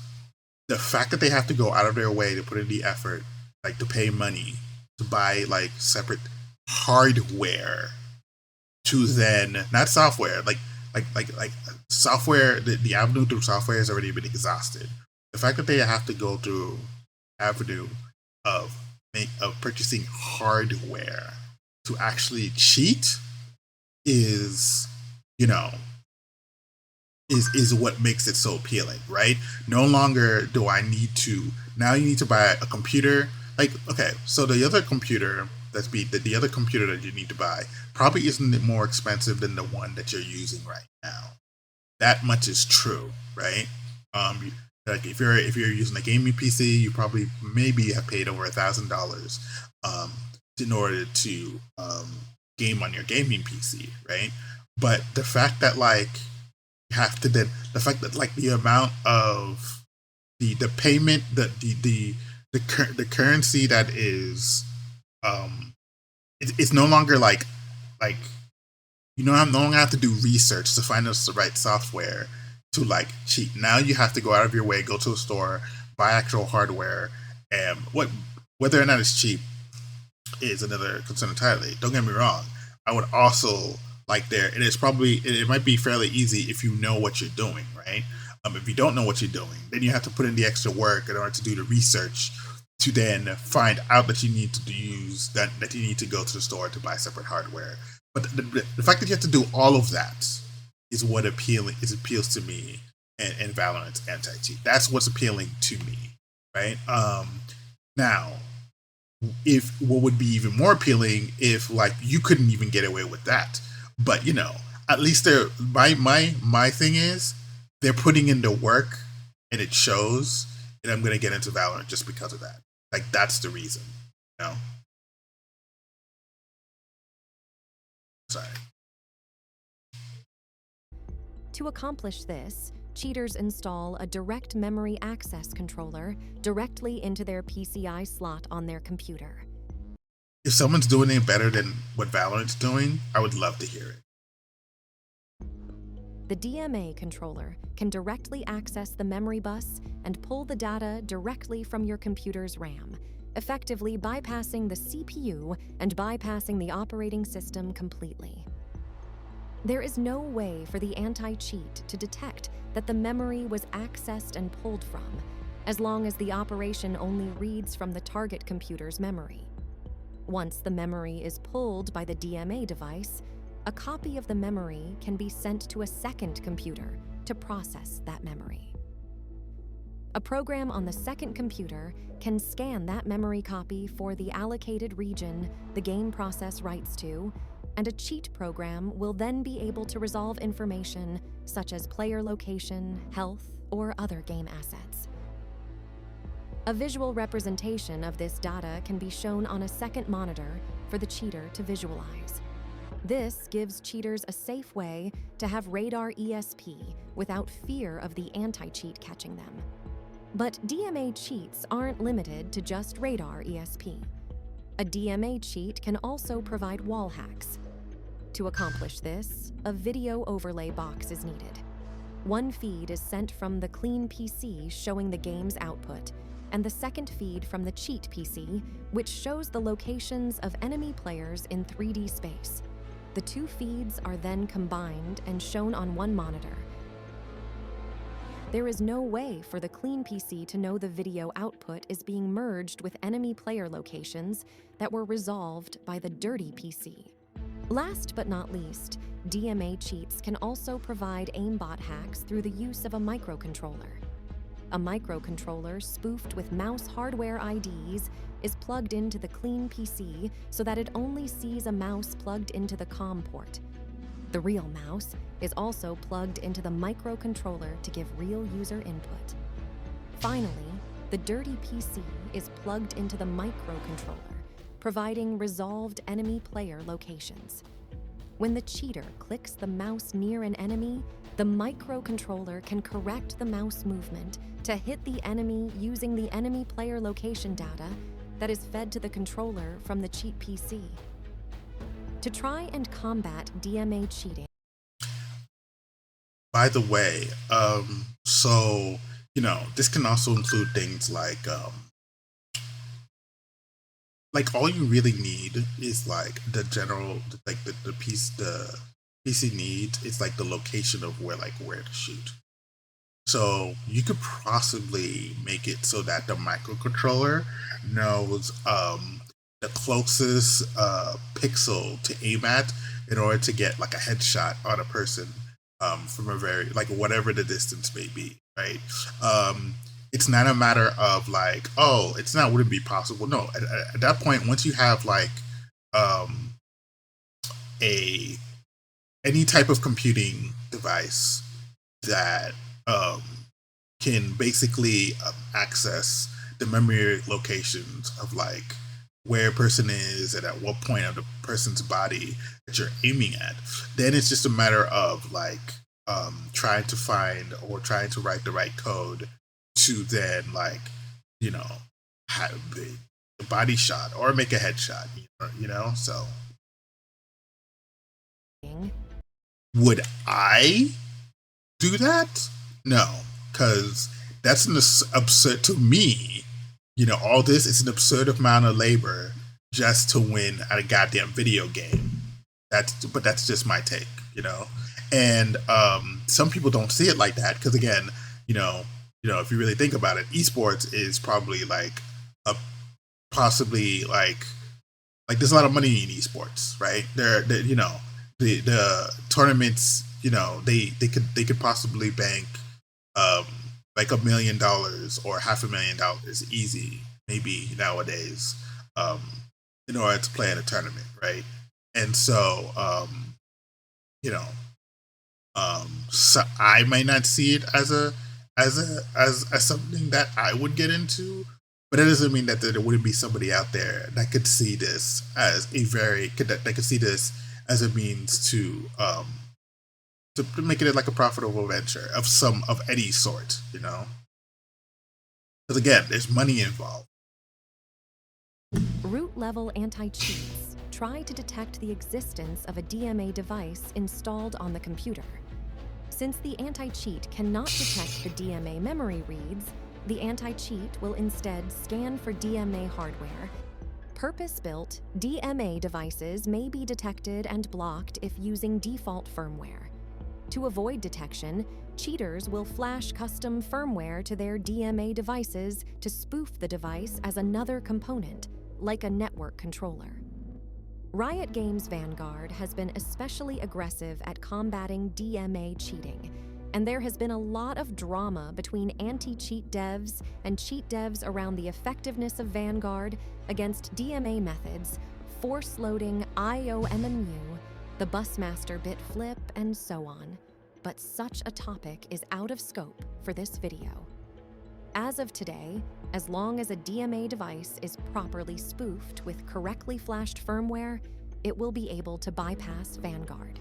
the fact that they have to go out of their way to put in the effort, like to pay money to buy like separate hardware to then not software, like software, the avenue through software has already been exhausted. The fact that they have to go through avenue of purchasing hardware to actually cheat is, you know, is what makes it so appealing, right? No longer do I need to, now you need to buy a computer. Like, okay, so the other computer the other computer that you need to buy probably isn't more expensive than the one that you're using right now. That much is true, right? Like if you're using a gaming PC, you probably maybe have paid over $1,000 in order to game on your gaming PC, right? But the fact that like you have to then the fact that like the amount of the payment the currency that is it's no longer like you know, I'm no longer have to do research to find us the right software to like cheat. Now you have to go out of your way, go to a store, buy actual hardware, and whether or not it's cheap is another concern entirely. Don't get me wrong. I would also like it might be fairly easy if you know what you're doing, right? If you don't know what you're doing, then you have to put in the extra work in order to do the research to then find out that you need to that you need to go to the store to buy separate hardware. But the fact that you have to do all of that is what appeals to me and Valorant's anti-cheat. That's what's appealing to me, right? Now, if what would be even more appealing if like you couldn't even get away with that, but you know, at least my thing is they're putting in the work and it shows, and I'm gonna get into Valorant just because of that. Like that's the reason, you know. Sorry. To accomplish this, cheaters install a direct memory access controller directly into their PCI slot on their computer. If someone's doing it better than what Valorant's doing, I would love to hear it. The DMA controller can directly access the memory bus and pull the data directly from your computer's RAM, effectively bypassing the CPU and bypassing the operating system completely. There is no way for the anti-cheat to detect that the memory was accessed and pulled from, as long as the operation only reads from the target computer's memory. Once the memory is pulled by the DMA device, a copy of the memory can be sent to a second computer to process that memory. A program on the second computer can scan that memory copy for the allocated region the game process writes to, and a cheat program will then be able to resolve information such as player location, health, or other game assets. A visual representation of this data can be shown on a second monitor for the cheater to visualize. This gives cheaters a safe way to have radar ESP without fear of the anti-cheat catching them. But DMA cheats aren't limited to just radar ESP. A DMA cheat can also provide wall hacks. To accomplish this, a video overlay box is needed. One feed is sent from the clean PC showing the game's output, and the second feed from the cheat PC, which shows the locations of enemy players in 3D space. The two feeds are then combined and shown on one monitor. There is no way for the clean PC to know the video output is being merged with enemy player locations that were resolved by the dirty PC. Last but not least, DMA cheats can also provide aimbot hacks through the use of a microcontroller. A microcontroller spoofed with mouse hardware IDs is plugged into the clean PC so that it only sees a mouse plugged into the COM port. The real mouse is also plugged into the microcontroller to give real user input. Finally, the dirty PC is plugged into the microcontroller, providing resolved enemy player locations. When the cheater clicks the mouse near an enemy, the microcontroller can correct the mouse movement to hit the enemy using the enemy player location data that is fed to the controller from the cheat PC. To try and combat DMA cheating. By the way, so, this can also include things like all you really need is like the general, like the PC needs is like the location of where to shoot. So you could possibly make it so that the microcontroller knows the closest pixel to aim at in order to get like a headshot on a person from a very whatever the distance may be, right? It's not a matter of wouldn't be possible. No, at that point, once you have any type of computing device that can basically access the memory locations of where a person is and at what point of the person's body that you're aiming at, then it's just a matter of trying to find or trying to write the right code to then have the body shot or make a headshot, so would I do that? No, because that's an absurd to me. All this is an absurd amount of labor just to win at a goddamn video game. But that's just my take, And some people don't see it like that because again, if you really think about it, esports is probably possibly there's a lot of money in esports, right? The tournaments, they could possibly bank $1 million or $500,000 easy, maybe nowadays, in order to play in a tournament, right? And so, so I might not see it as something that I would get into, but it doesn't mean that there wouldn't be somebody out there that could see this as that could see this as a means to make it like a profitable venture of any sort, Because again, there's money involved. Root level anti-cheats try to detect the existence of a DMA device installed on the computer. Since the anti-cheat cannot detect the DMA memory reads, the anti-cheat will instead scan for DMA hardware. Purpose-built DMA devices may be detected and blocked if using default firmware. To avoid detection, cheaters will flash custom firmware to their DMA devices to spoof the device as another component, like a network controller. Riot Games Vanguard has been especially aggressive at combating DMA cheating, and there has been a lot of drama between anti-cheat devs and cheat devs around the effectiveness of Vanguard against DMA methods, force loading IOMMU, the busmaster bit flip, and so on. But such a topic is out of scope for this video. As of today, as long as a DMA device is properly spoofed with correctly flashed firmware, it will be able to bypass Vanguard.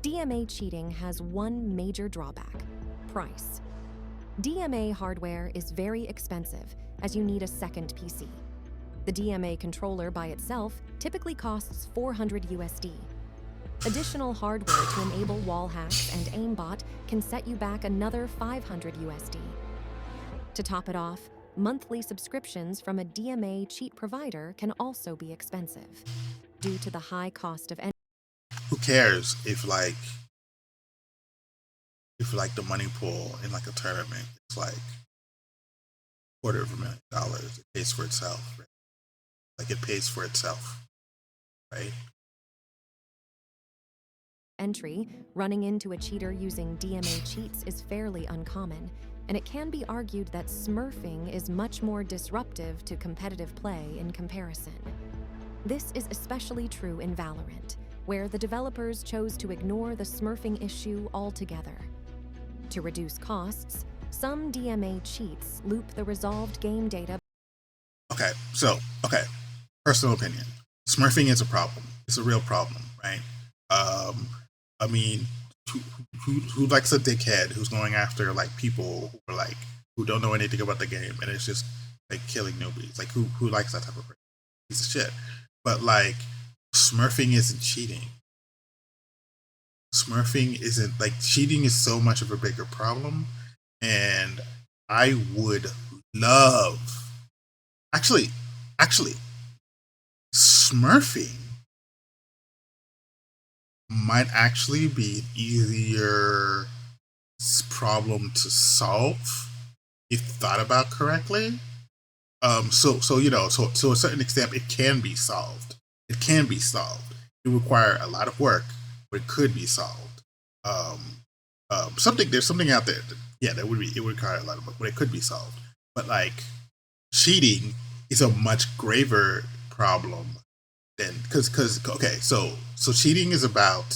DMA cheating has one major drawback: price. DMA hardware is very expensive, as you need a second PC. The DMA controller by itself typically costs $400 USD. Additional hardware to enable wall hacks and aimbot can set you back another $500 USD. To top it off, monthly subscriptions from a DMA cheat provider can also be expensive. Due to the high cost of who cares if the money pool in a tournament is $250,000, it pays for itself, right? It pays for itself, right? entry, running into a cheater using DMA cheats is fairly uncommon, and it can be argued that smurfing is much more disruptive to competitive play in comparison. This is especially true in Valorant, where the developers chose to ignore the smurfing issue altogether. To reduce costs, some DMA cheats loop the resolved game data. Okay, personal opinion. Smurfing is a problem. It's a real problem, right? I mean, who likes a dickhead who's going after like people who are like who don't know anything about the game and it's just like killing newbies? Like who likes that type of piece of shit? But like, smurfing isn't cheating. Smurfing isn't like cheating is so much of a bigger problem, and I would love actually smurfing might actually be an easier problem to solve if thought about correctly. So you know, so to a certain extent, it can be solved. It can be solved. It would require a lot of work, but it could be solved. There's something out there. It would require a lot of work, but it could be solved. But like, cheating is a much graver problem than because so cheating is about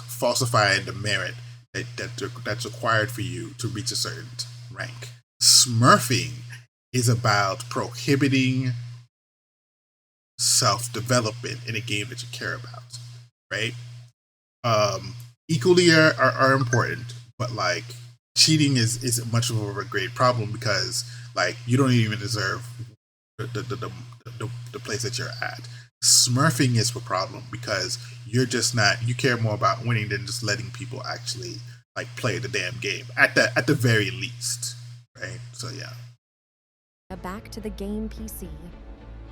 falsifying the merit that's required for you to reach a certain rank. Smurfing is about prohibiting self-development in a game that you care about, right? Equally are important, but like, cheating is much of a great problem because like you don't even deserve the place that you're at. Smurfing is a problem because you care more about winning than just letting people actually like play the damn game at the very least, right? So yeah. Back to the game PC,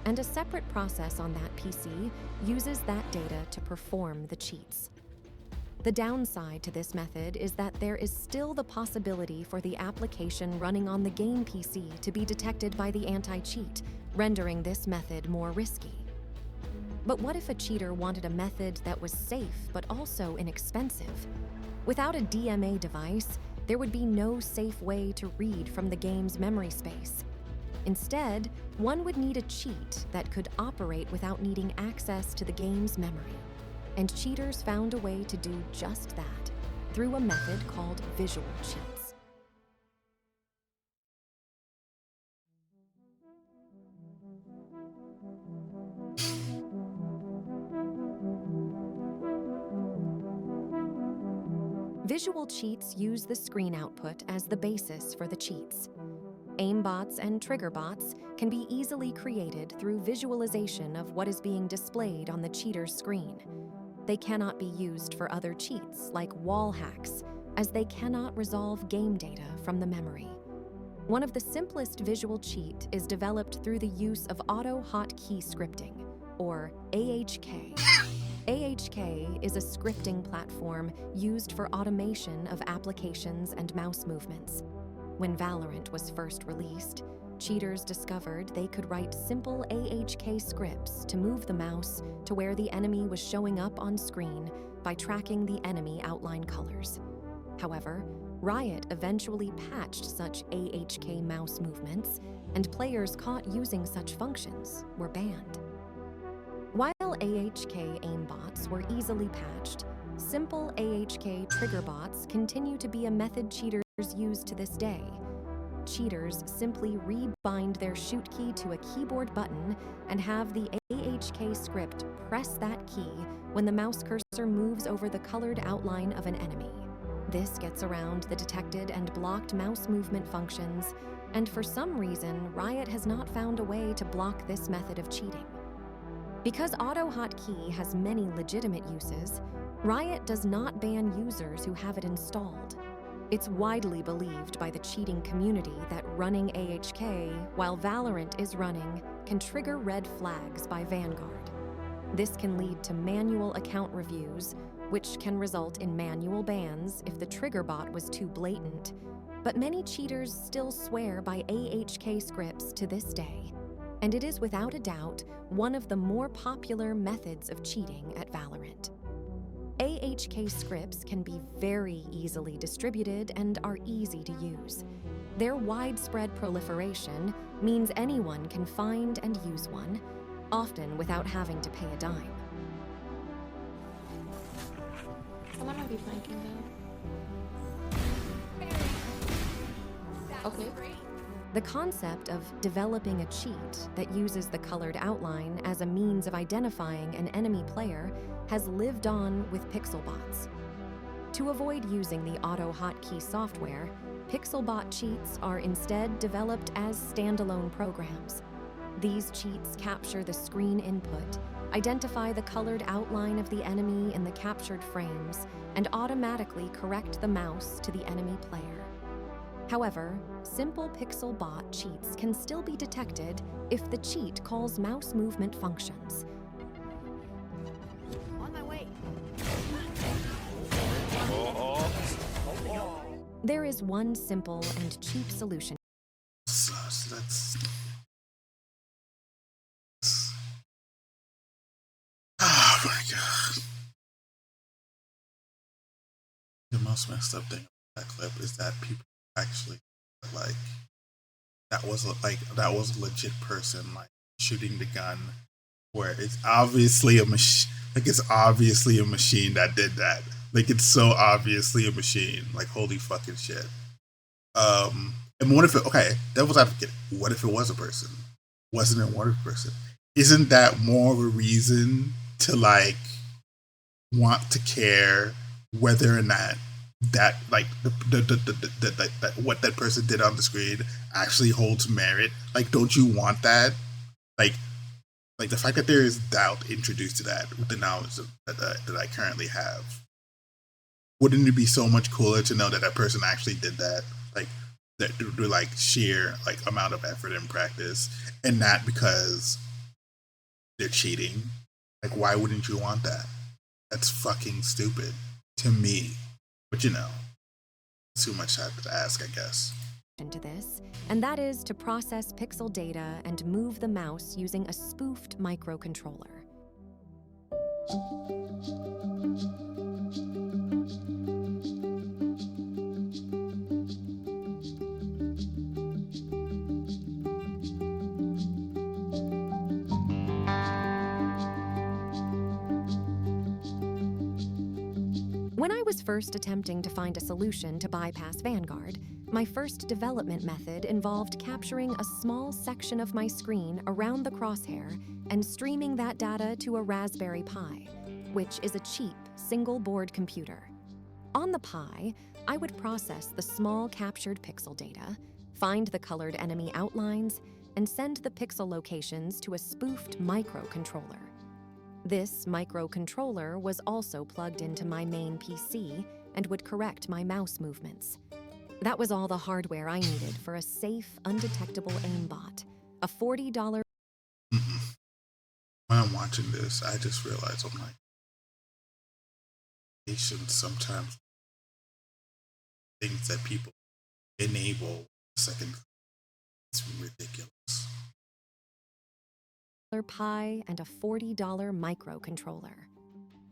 and a separate process on that PC uses that data to perform the cheats. The downside to this method is that there is still the possibility for the application running on the game PC to be detected by the anti-cheat, rendering this method more risky. But what if a cheater wanted a method that was safe but also inexpensive? Without a DMA device, there would be no safe way to read from the game's memory space. Instead, one would need a cheat that could operate without needing access to the game's memory. And cheaters found a way to do just that through a method called visual cheats. Visual cheats use the screen output as the basis for the cheats. Aimbots and trigger bots can be easily created through visualization of what is being displayed on the cheater's screen. They cannot be used for other cheats like wall hacks, as they cannot resolve game data from the memory. One of the simplest visual cheat is developed through the use of auto hotkey scripting, or AHK. AHK is a scripting platform used for automation of applications and mouse movements. When Valorant was first released, cheaters discovered they could write simple AHK scripts to move the mouse to where the enemy was showing up on screen by tracking the enemy outline colors. However, Riot eventually patched such AHK mouse movements, and players caught using such functions were banned. While AHK aimbots were easily patched, simple AHK trigger bots continue to be a method cheaters use to this day. Cheaters simply rebind their shoot key to a keyboard button and have the AHK script press that key when the mouse cursor moves over the colored outline of an enemy. This gets around the detected and blocked mouse movement functions, and for some reason, Riot has not found a way to block this method of cheating. Because auto hotkey has many legitimate uses, Riot does not ban users who have it installed. It's widely believed by the cheating community that running AHK while Valorant is running can trigger red flags by Vanguard. This can lead to manual account reviews, which can result in manual bans if the trigger bot was too blatant. But many cheaters still swear by AHK scripts to this day, and it is without a doubt one of the more popular methods of cheating at Valorant. HK scripts can be very easily distributed and are easy to use. Their widespread proliferation means anyone can find and use one, often without having to pay a dime. Someone might be flanking though. Okay. The concept of developing a cheat that uses the colored outline as a means of identifying an enemy player has lived on with pixelbots. To avoid using the auto hotkey software, pixelbot cheats are instead developed as standalone programs. These cheats capture the screen input, identify the colored outline of the enemy in the captured frames, and automatically correct the mouse to the enemy player. However, simple pixel bot cheats can still be detected if the cheat calls mouse movement functions. On my way. There is one simple and cheap solution. So that's... Oh my god. The most messed up thing about that clip is that people actually like that was a legit person like shooting the gun where it's obviously a machine, like it's obviously a machine that did that, like it's so obviously a machine, like holy fucking shit. And what if it, okay, devil's advocate, what if it was a person? Wasn't it one person? Isn't that more of a reason to like want to care whether or not that like the what that person did on the screen actually holds merit? Like, don't you want that? Like the fact that there is doubt introduced to that with the knowledge that I currently have. Wouldn't it be so much cooler to know that that person actually did that? Like that through like sheer like amount of effort and practice, and not because they're cheating. Like, why wouldn't you want that? That's fucking stupid to me. But you know, too much to ask, I guess. To this, and that is to process pixel data and move the mouse using a spoofed microcontroller. When I was first attempting to find a solution to bypass Vanguard, my first development method involved capturing a small section of my screen around the crosshair and streaming that data to a Raspberry Pi, which is a cheap, single-board computer. On the Pi, I would process the small captured pixel data, find the colored enemy outlines, and send the pixel locations to a spoofed microcontroller. This microcontroller was also plugged into my main PC and would correct my mouse movements. That was all the hardware I needed for a safe, undetectable aimbot. A $40... When I'm watching this, I just realized I'm like, patience sometimes things that people enable second. It's ridiculous. Pi and a $40 microcontroller.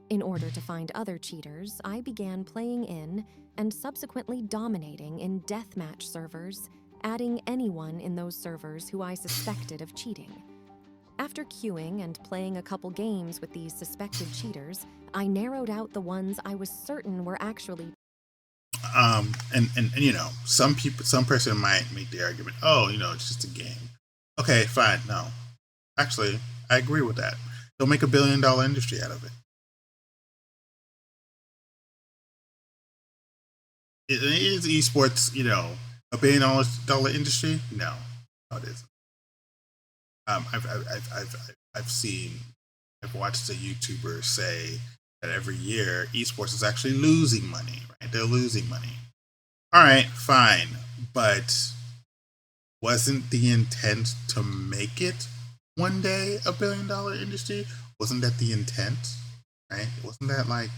In order to find other cheaters, I began playing in and subsequently dominating in deathmatch servers, adding anyone in those servers who I suspected of cheating. After queuing and playing a couple games with these suspected cheaters, I narrowed out the ones I was certain were actually... And you know, some person might make the argument, oh, you know, it's just a game. Okay, fine, no. Actually, I agree with that. They'll make $1 billion industry out of it. Is esports, you know, $1 billion industry? No, it isn't. I've watched a YouTuber say that every year esports is actually losing money. Right? They're losing money. All right, fine, but wasn't the intent to make it one day $1 billion industry? Wasn't that the intent? Right? Wasn't that like?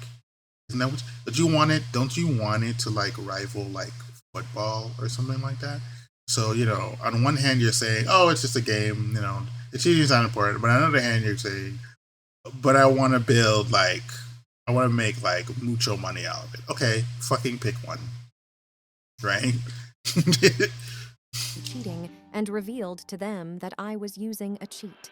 Isn't that what? But you want it? Don't you want it to like rival like football or something like that? So you know, on one hand you're saying, oh, it's just a game. You know, the cheating is not important. But on the other hand, you're saying, but I want to build like I want to make like mucho money out of it. Okay, fucking pick one, right? Cheating and revealed to them that I was using a cheat.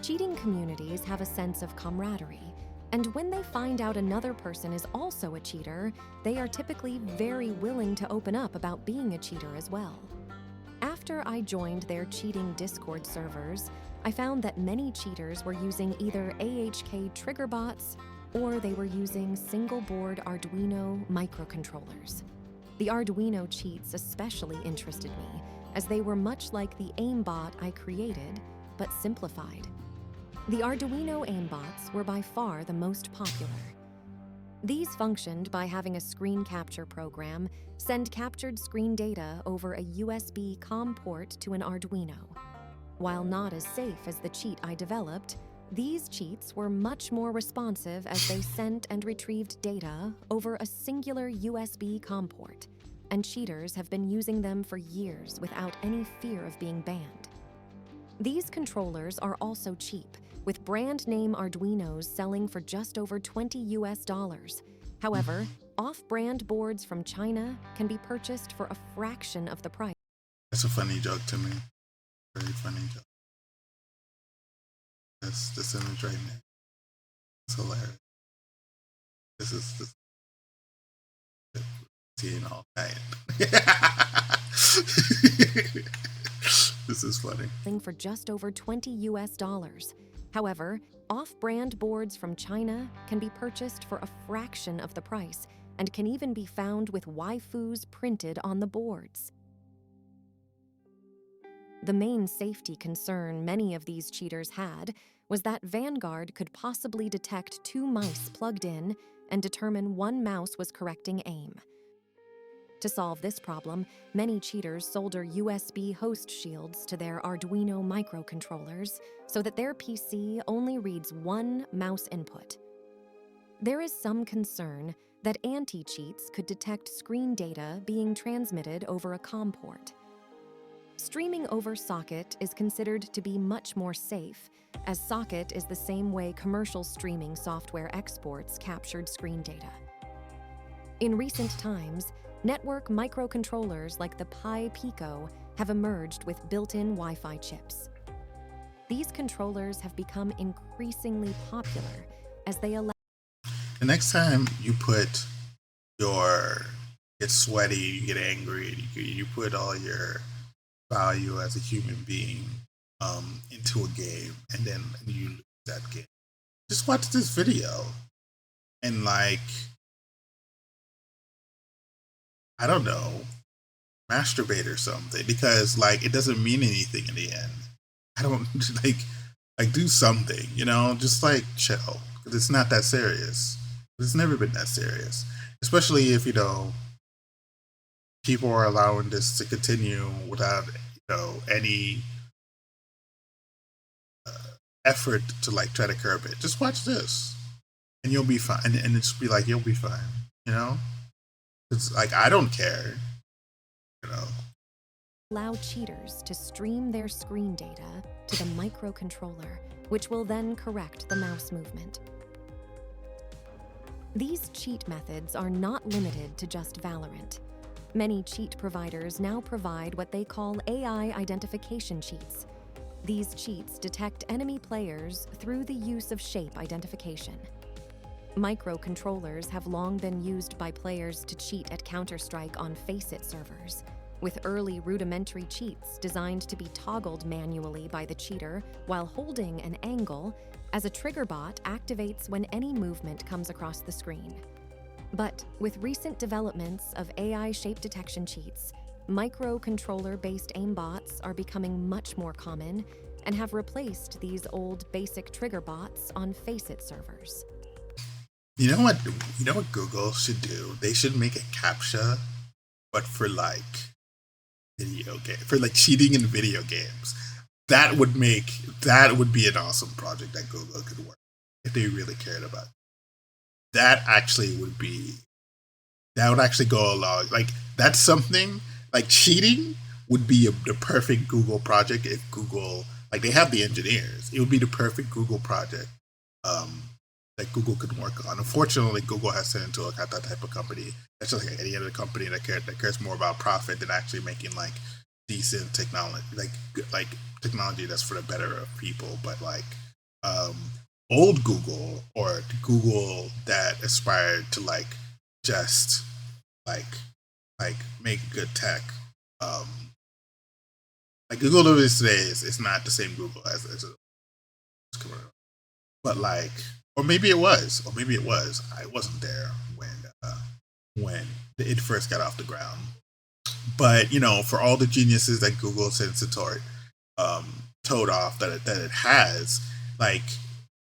Cheating communities have a sense of camaraderie, and when they find out another person is also a cheater, they are typically very willing to open up about being a cheater as well. After I joined their cheating Discord servers, I found that many cheaters were using either AHK trigger bots or they were using single-board Arduino microcontrollers. The Arduino cheats especially interested me, as they were much like the aimbot I created, but simplified. The Arduino aimbots were by far the most popular. These functioned by having a screen capture program send captured screen data over a USB COM port to an Arduino. While not as safe as the cheat I developed, these cheats were much more responsive as they sent and retrieved data over a singular USB COM port, and cheaters have been using them for years without any fear of being banned. These controllers are also cheap, with brand name Arduinos selling for just over $20. However, off-brand boards from China can be purchased for a fraction of the price. That's a funny joke to me. Very funny joke. That's this image right now. It's hilarious. This is seeing all night. This is funny. For just over $20. However, off-brand boards from China can be purchased for a fraction of the price and can even be found with waifus printed on the boards. The main safety concern many of these cheaters had was that Vanguard could possibly detect two mice plugged in and determine one mouse was correcting aim. To solve this problem, many cheaters solder USB host shields to their Arduino microcontrollers so that their PC only reads one mouse input. There is some concern that anti-cheats could detect screen data being transmitted over a COM port. Streaming over socket is considered to be much more safe, as socket is the same way commercial streaming software exports captured screen data. In recent times, network microcontrollers like the Pi Pico have emerged with built-in Wi-Fi chips. These controllers have become increasingly popular as they allow... The next time you get sweaty, you get angry, you put all your value as a human being into a game, and then you lose that game. Just watch this video and like, I don't know, masturbate or something, because like it doesn't mean anything in the end. I don't like do something, you know, just like chill. It's not that serious. It's never been that serious, especially if, you know, people are allowing this to continue without, you know, any effort to like try to curb it. Just watch this and you'll be fine. And it's be like, you'll be fine, you know? It's like, I don't care, you know? Allow cheaters to stream their screen data to the microcontroller, which will then correct the mouse movement. These cheat methods are not limited to just Valorant. Many cheat providers now provide what they call AI identification cheats. These cheats detect enemy players through the use of shape identification. Microcontrollers have long been used by players to cheat at Counter-Strike on Faceit servers, with early rudimentary cheats designed to be toggled manually by the cheater while holding an angle, as a trigger bot activates when any movement comes across the screen. But with recent developments of AI shape detection cheats, microcontroller-based aimbots are becoming much more common and have replaced these old basic trigger bots on Faceit servers. You know what Google should do? They should make a CAPTCHA, but for like video game, for like cheating in video games. That would be an awesome project that Google could work if they really cared about it. That would actually go along. Like, that's something, like cheating would be the perfect Google project if Google Like they have the engineers. It would be the perfect Google project that Google could work on. Unfortunately, Google has turned into that type of company. That's just like any other company that cares more about profit than actually making like decent technology, like technology that's for the better of people. But like um, old Google or Google that aspired to like just like make good tech. Um, like Google that is today is not the same Google as it was coming out. But like, or maybe it was, or maybe it was. I wasn't there when it first got off the ground. But you know, for all the geniuses that Google sends to um, toed off that it has, like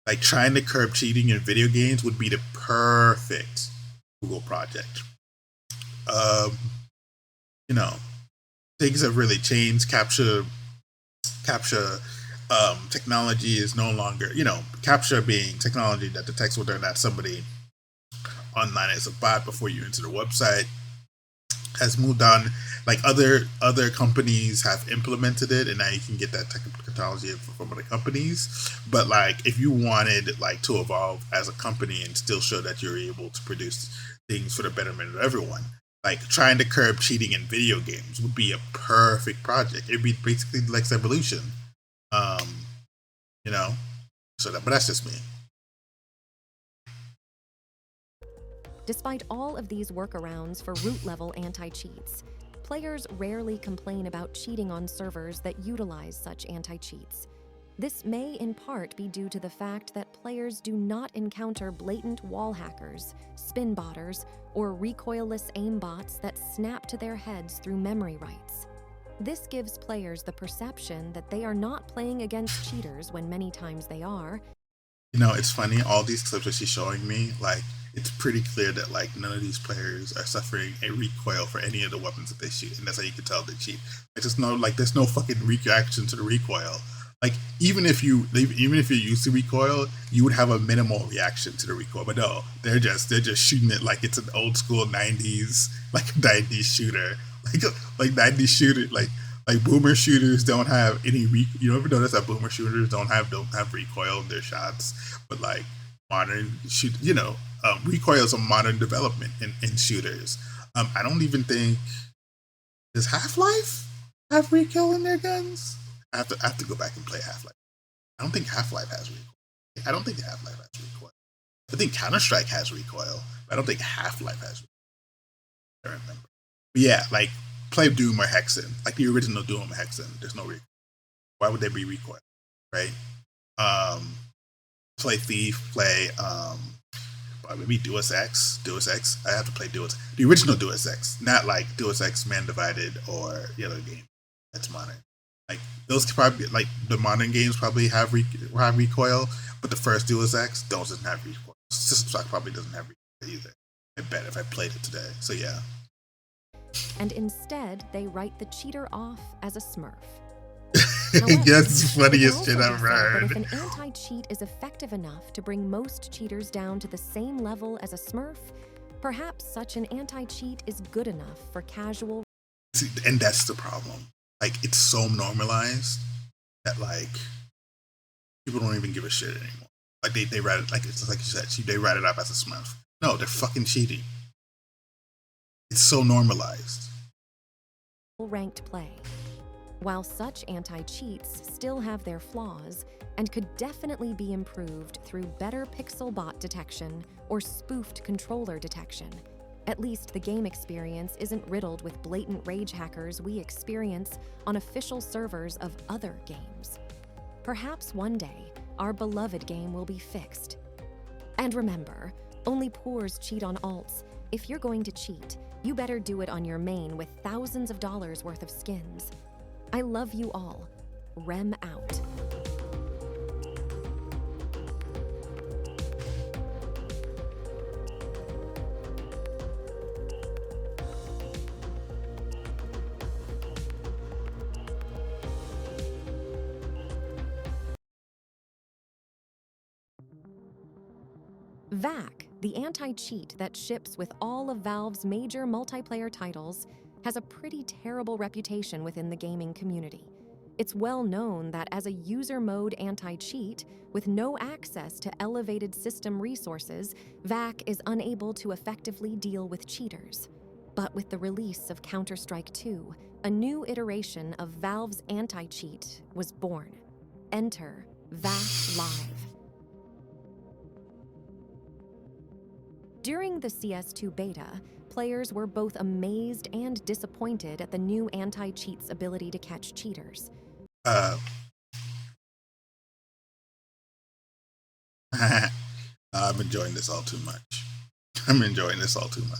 like trying to curb cheating in video games would be the perfect Google project. Um, you know, things have really changed. Capture technology is no longer, you know, capture being technology that detects whether or not somebody online is a bot before you enter the website, has moved on. Like other companies have implemented it, and now you can get that technology from other companies. But like, if you wanted like to evolve as a company and still show that you're able to produce things for the betterment of everyone, like trying to curb cheating in video games would be a perfect project. It'd be basically like evolution. Um, you know, but that's just me. Despite all of these workarounds for root-level anti-cheats, players rarely complain about cheating on servers that utilize such anti-cheats. This may in part be due to the fact that players do not encounter blatant wall hackers, spin botters, or recoilless aim bots that snap to their heads through memory writes. This gives players the perception that they are not playing against cheaters when many times they are. You know, it's funny, all these clips that she's showing me, like, it's pretty clear that, like, none of these players are suffering a recoil for any of the weapons that they shoot, and that's how you can tell they cheat. It's just no, like, there's no fucking reaction to the recoil. Like, even if you're used to recoil, you would have a minimal reaction to the recoil, but no, they're just shooting it like it's an old school 90s, like, 90s shooter. Like 90s shooter, like boomer shooters don't have any you ever notice that boomer shooters don't have recoil in their shots, but like modern shoot, recoil is a modern development in shooters. I don't even think, does Half-Life have recoil in their guns? I have to go back and play Half-Life. I don't think Half-Life has recoil. I don't think Half-Life has recoil. I think Counter-Strike has recoil, but I don't think Half-Life has recoil. I remember. But yeah, like play Doom or Hexen, like the original Doom or Hexen. There's no recoil. Why would there be recoil, right? Play Thief, play maybe Deus Ex. I have to play Deus. The original Deus Ex, not like Deus Ex Man Divided or the other game that's modern. Like those probably, like the modern games probably have recoil, but the first Deus Ex doesn't have recoil. System Shock probably doesn't have recoil either. I bet if I played it today. So yeah. And instead, they write the cheater off as a smurf. That's the funniest shit I've heard. But if an anti-cheat is effective enough to bring most cheaters down to the same level as a smurf, perhaps such an anti-cheat is good enough for casual. See, and that's the problem. Like, it's so normalized that, like, people don't even give a shit anymore. Like, they write it, like, it's like you said, they write it up as a smurf. No, they're fucking cheating. It's so normalized. Ranked play. While such anti-cheats still have their flaws and could definitely be improved through better pixel bot detection or spoofed controller detection, at least the game experience isn't riddled with blatant rage hackers we experience on official servers of other games. Perhaps one day, our beloved game will be fixed. And remember, only poors cheat on alts. If you're going to cheat, you better do it on your main with thousands of dollars worth of skins. I love you all. Rem out. VAC, the anti-cheat that ships with all of Valve's major multiplayer titles, has a pretty terrible reputation within the gaming community. It's well known that as a user mode anti-cheat, with no access to elevated system resources, VAC is unable to effectively deal with cheaters. But with the release of Counter-Strike 2, a new iteration of Valve's anti-cheat was born. Enter VAC Live. During the CS2 beta, players were both amazed and disappointed at the new anti-cheat's ability to catch cheaters. I'm enjoying this all too much. I'm enjoying this all too much.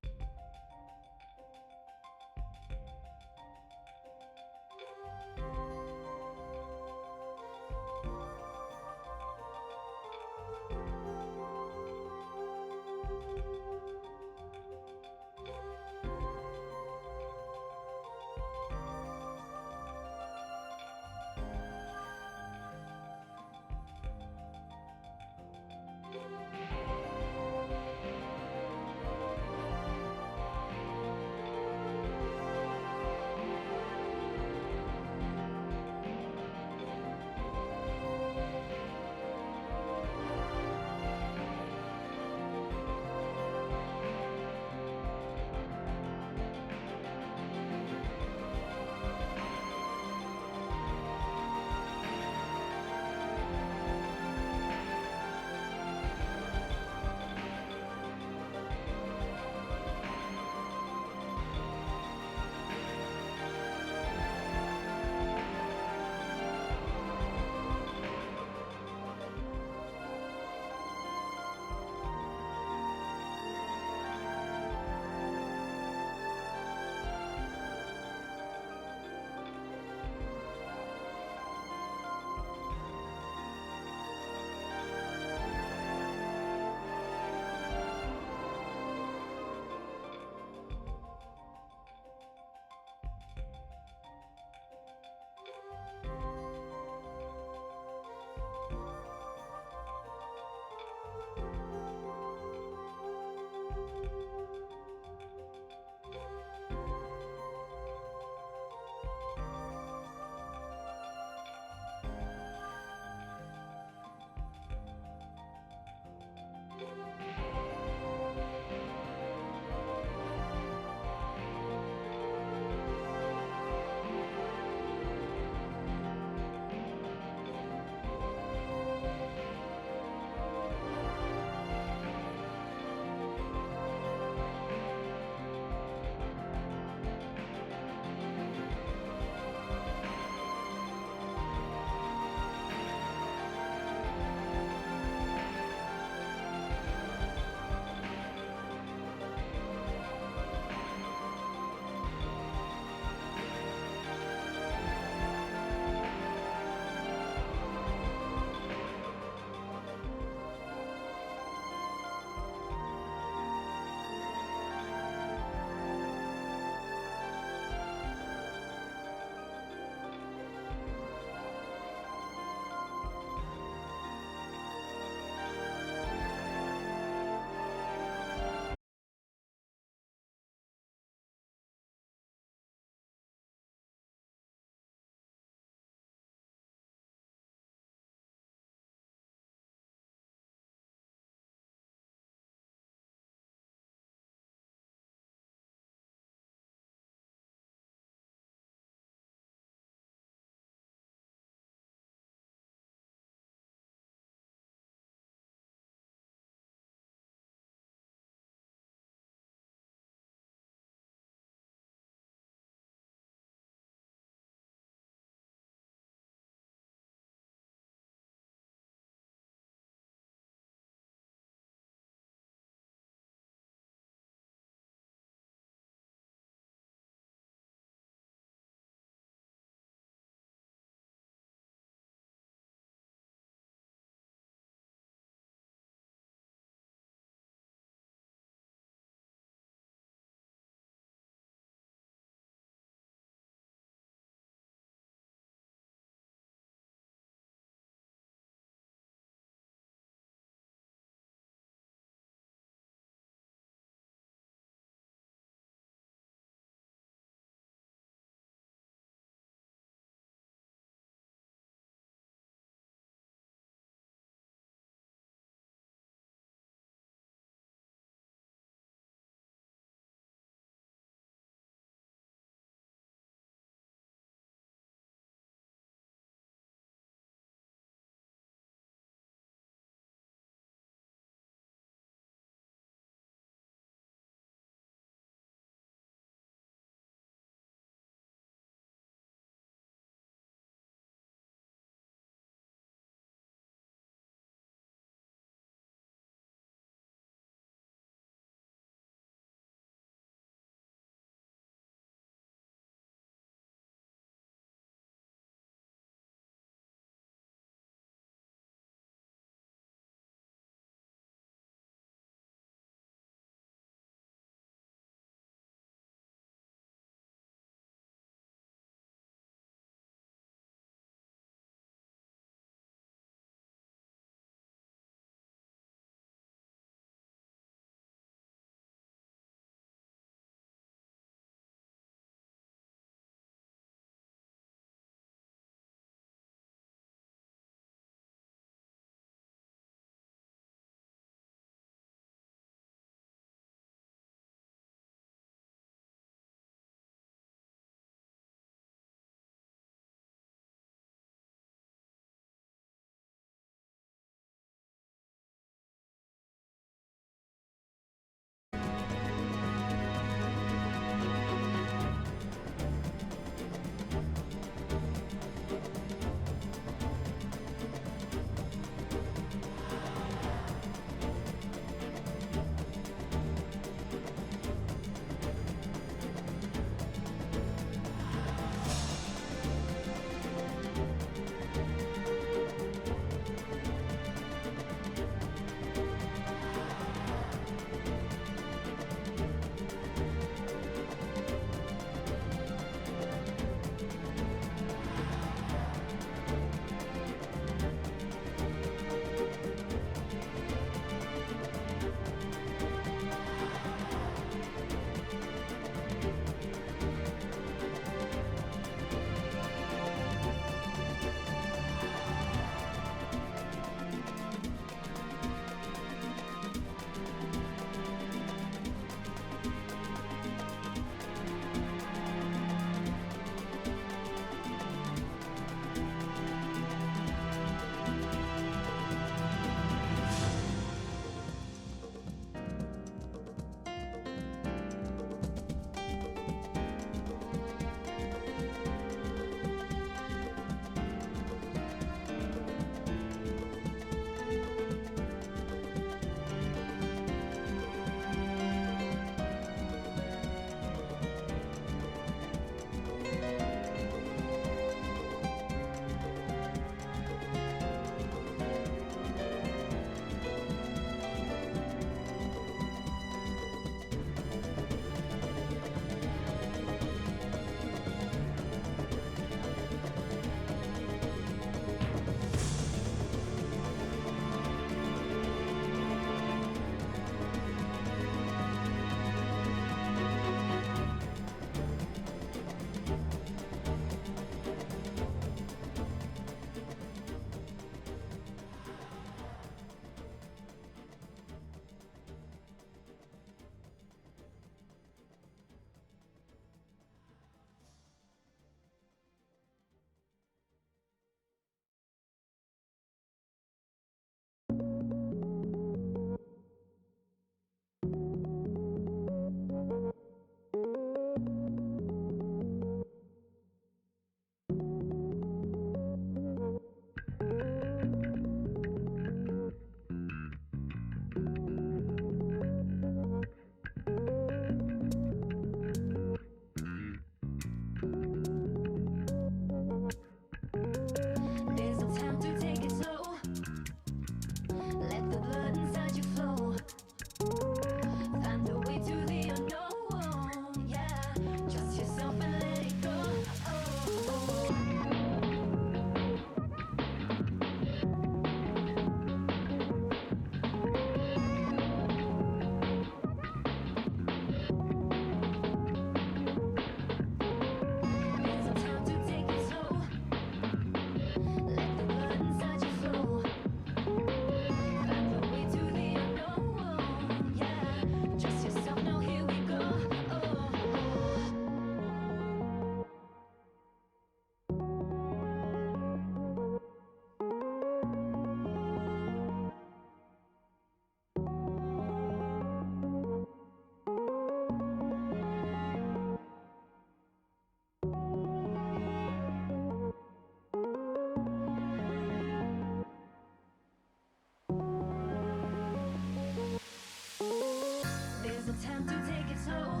time to take it slow.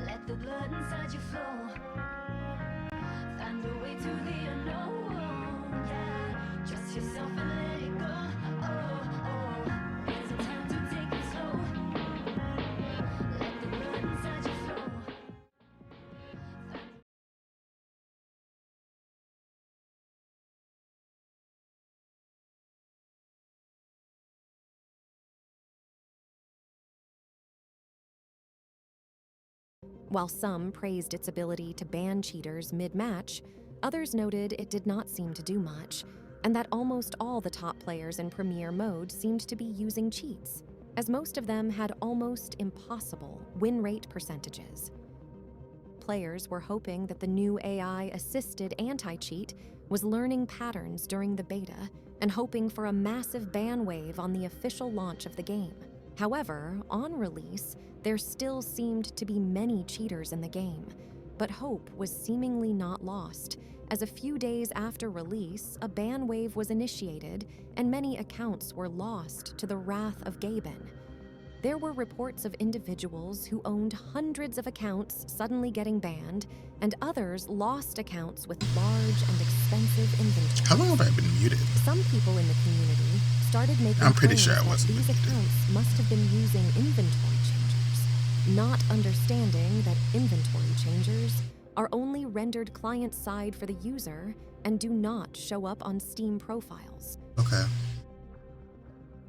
Let the blood inside you flow. Find a way to the unknown. Yeah, trust yourself and let it go. There's a time to take it slow. Let the blood inside you flow. While some praised its ability to ban cheaters mid-match, others noted it did not seem to do much, and that almost all the top players in Premier Mode seemed to be using cheats, as most of them had almost impossible win rate percentages. Players were hoping that the new AI-assisted anti-cheat was learning patterns during the beta and hoping for a massive ban wave on the official launch of the game. However, on release, there still seemed to be many cheaters in the game, but hope was seemingly not lost, as a few days after release, a ban wave was initiated and many accounts were lost to the wrath of Gaben. There were reports of individuals who owned hundreds of accounts suddenly getting banned, and others lost accounts with large and expensive inventory. How long have I been muted? Some people in the community started making I'm pretty claims sure I that wasn't these muted. accounts must have been using inventory changers, not understanding that inventory changers are only rendered client-side for the user and do not show up on Steam profiles. Okay.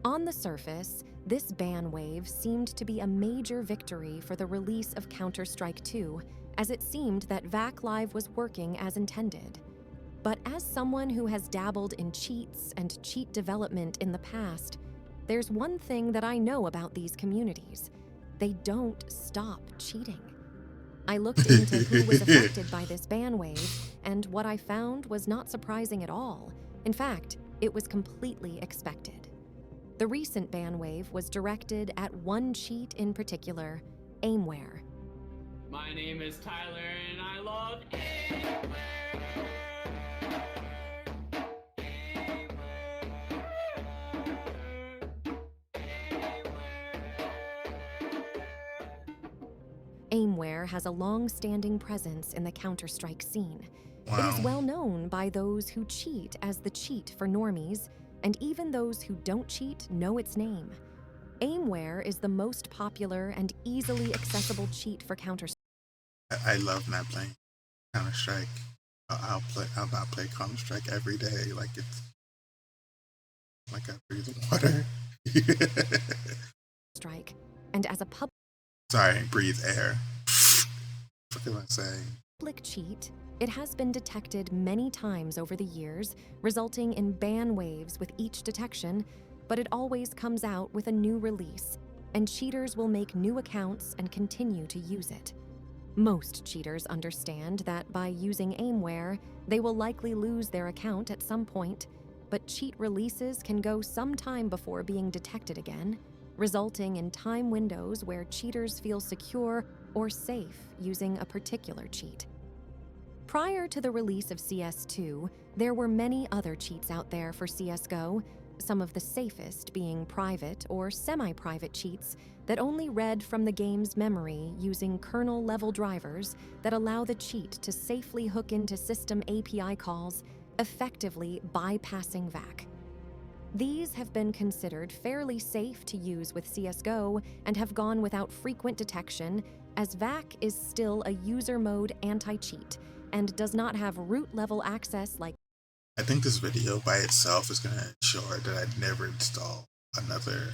On the surface, this ban wave seemed to be a major victory for the release of Counter-Strike 2, as it seemed that VAC Live was working as intended. But as someone who has dabbled in cheats and cheat development in the past, there's one thing that I know about these communities. They don't stop cheating. I looked into who was affected by this ban wave, and what I found was not surprising at all. In fact, it was completely expected. The recent ban wave was directed at one cheat in particular, aimware. My name is Tyler and I love aimware. Aimware has a long-standing presence in the Counter-Strike scene. It is well known by those who cheat as the cheat for normies, and even those who don't cheat know its name. Aimware is the most popular and easily accessible cheat for Counter-Strike. I love not playing Counter-Strike. I'll not play Counter-Strike every day like it's like I breathe water. Strike, and as a Sorry, breathe air. What am I saying? public cheat, it has been detected many times over the years, resulting in ban waves with each detection, but it always comes out with a new release, and cheaters will make new accounts and continue to use it. Most cheaters understand that by using aimware, they will likely lose their account at some point, but cheat releases can go some time before being detected again, resulting in time windows where cheaters feel secure or safe using a particular cheat. Prior to the release of CS2, there were many other cheats out there for CSGO, some of the safest being private or semi-private cheats that only read from the game's memory using kernel-level drivers that allow the cheat to safely hook into system API calls, effectively bypassing VAC. These have been considered fairly safe to use with CSGO and have gone without frequent detection, as VAC is still a user mode anti-cheat and does not have root-level access like. I think this video by itself is going to ensure that I never install another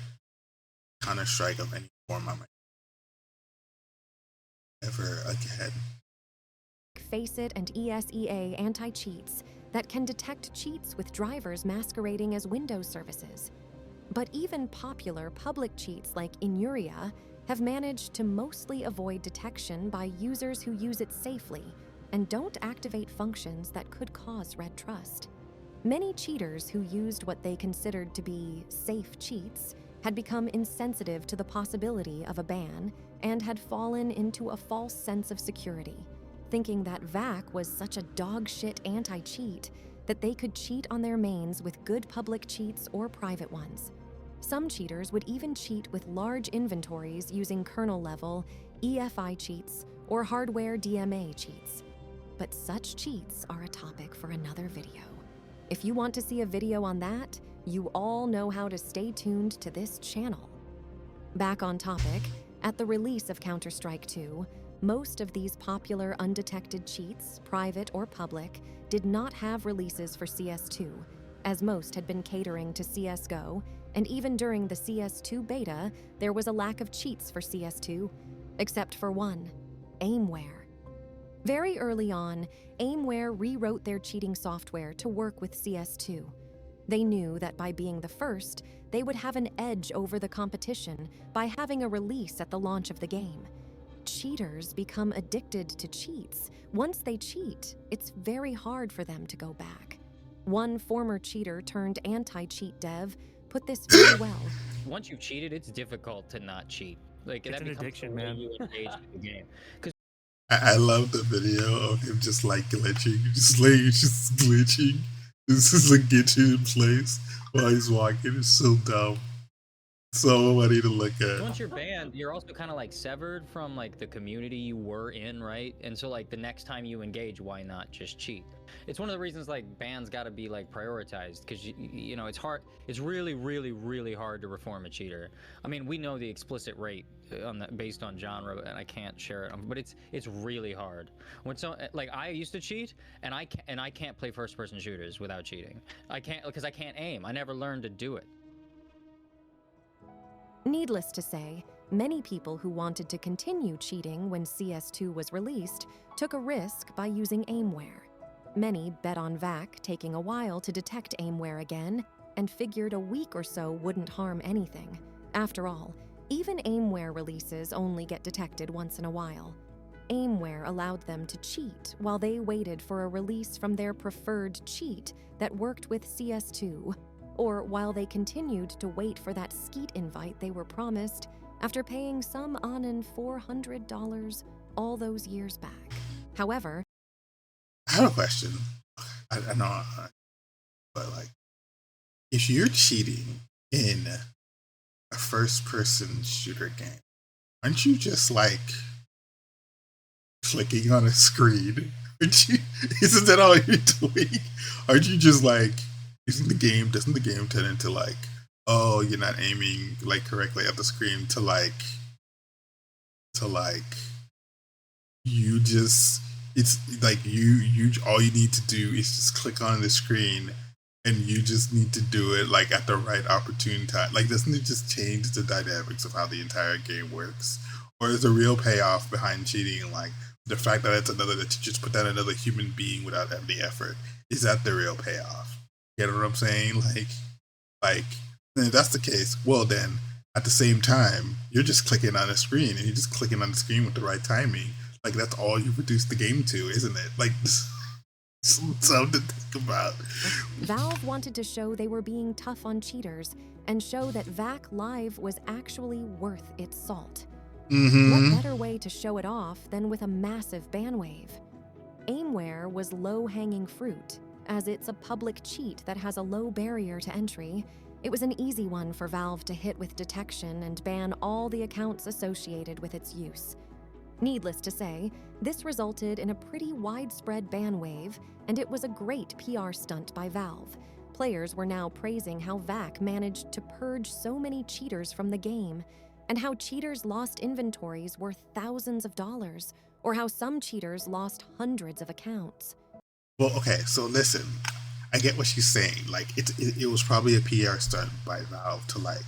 Counter-Strike of any form on my ever again. Faceit and ESEA anti-cheats that can detect cheats with drivers masquerading as Windows services. But even popular public cheats like Inuria have managed to mostly avoid detection by users who use it safely and don't activate functions that could cause red trust. Many cheaters who used what they considered to be safe cheats had become insensitive to the possibility of a ban and had fallen into a false sense of security, thinking that VAC was such a dog-shit anti-cheat that they could cheat on their mains with good public cheats or private ones. Some cheaters would even cheat with large inventories using kernel-level EFI cheats or hardware DMA cheats. But such cheats are a topic for another video. If you want to see a video on that, you all know how to stay tuned to this channel. Back on topic, at the release of Counter-Strike 2, most of these popular undetected cheats, private or public, did not have releases for CS2, as most had been catering to CSGO, and even during the CS2 beta, there was a lack of cheats for CS2, except for one, Aimware. Very early on, Aimware rewrote their cheating software to work with CS2. They knew that by being the first, they would have an edge over the competition by having a release at the launch of the game. Cheaters become addicted to cheats. Once they cheat, it's very hard for them to go back. One former cheater turned anti-cheat dev put this very well. Once you've cheated, it's difficult to not cheat. Like, it's that an becomes addiction, the way man. you engage in the game. I love the video of him just like glitching, just glitching. This is like getting in place while he's walking. It's so dumb. So funny to look at. Once you're banned, you're also kind of like severed from like the community you were in, right? And so like the next time you engage, why not just cheat? It's one of the reasons like bans got to be like prioritized, because you know it's hard. It's really hard to reform a cheater. I mean, we know the explicit rate on that based on genre, and I can't share it, but it's really hard. When so like I used to cheat, and I can't play first-person shooters without cheating. I can't, because I can't aim. I never learned to do it. Needless to say, many people who wanted to continue cheating when CS2 was released took a risk by using Aimware. Many bet on VAC taking a while to detect Aimware again, and figured a week or so wouldn't harm anything. After all, even Aimware releases only get detected once in a while. Aimware allowed them to cheat while they waited for a release from their preferred cheat that worked with CS2, or while they continued to wait for that skeet invite they were promised after paying some Anin $400 all those years back. However, I have a question. I know, but like, if you're cheating in a first-person shooter game, aren't you just like clicking on a screen? Isn't that all you're doing? Aren't you just like, doesn't the game turn into like, oh, you're not aiming like correctly at the screen, to like you just, it's like you all you need to do is just click on the screen, and you just need to do it like at the right opportune time. Like, doesn't it just change the dynamics of how the entire game works? Or is the real payoff behind cheating like the fact that it's that you just put down another human being without any effort? Is that the real payoff? You know what I'm saying? Like, if that's the case, well then, at the same time, you're just clicking on a screen, and you're just clicking on the screen with the right timing. Like, that's all you reduce the game to, isn't it? Like, something to think about. Valve wanted to show they were being tough on cheaters and show that VAC Live was actually worth its salt. What better way to show it off than with a massive ban wave? Aimware was low-hanging fruit, as it's a public cheat that has a low barrier to entry. It was an easy one for Valve to hit with detection and ban all the accounts associated with its use. Needless to say, this resulted in a pretty widespread ban wave, and it was a great PR stunt by Valve. Players were now praising how VAC managed to purge so many cheaters from the game, and how cheaters lost inventories worth thousands of dollars, or how some cheaters lost hundreds of accounts. Well, okay, so listen, I get what she's saying. Like, it was probably a PR stunt by Valve to like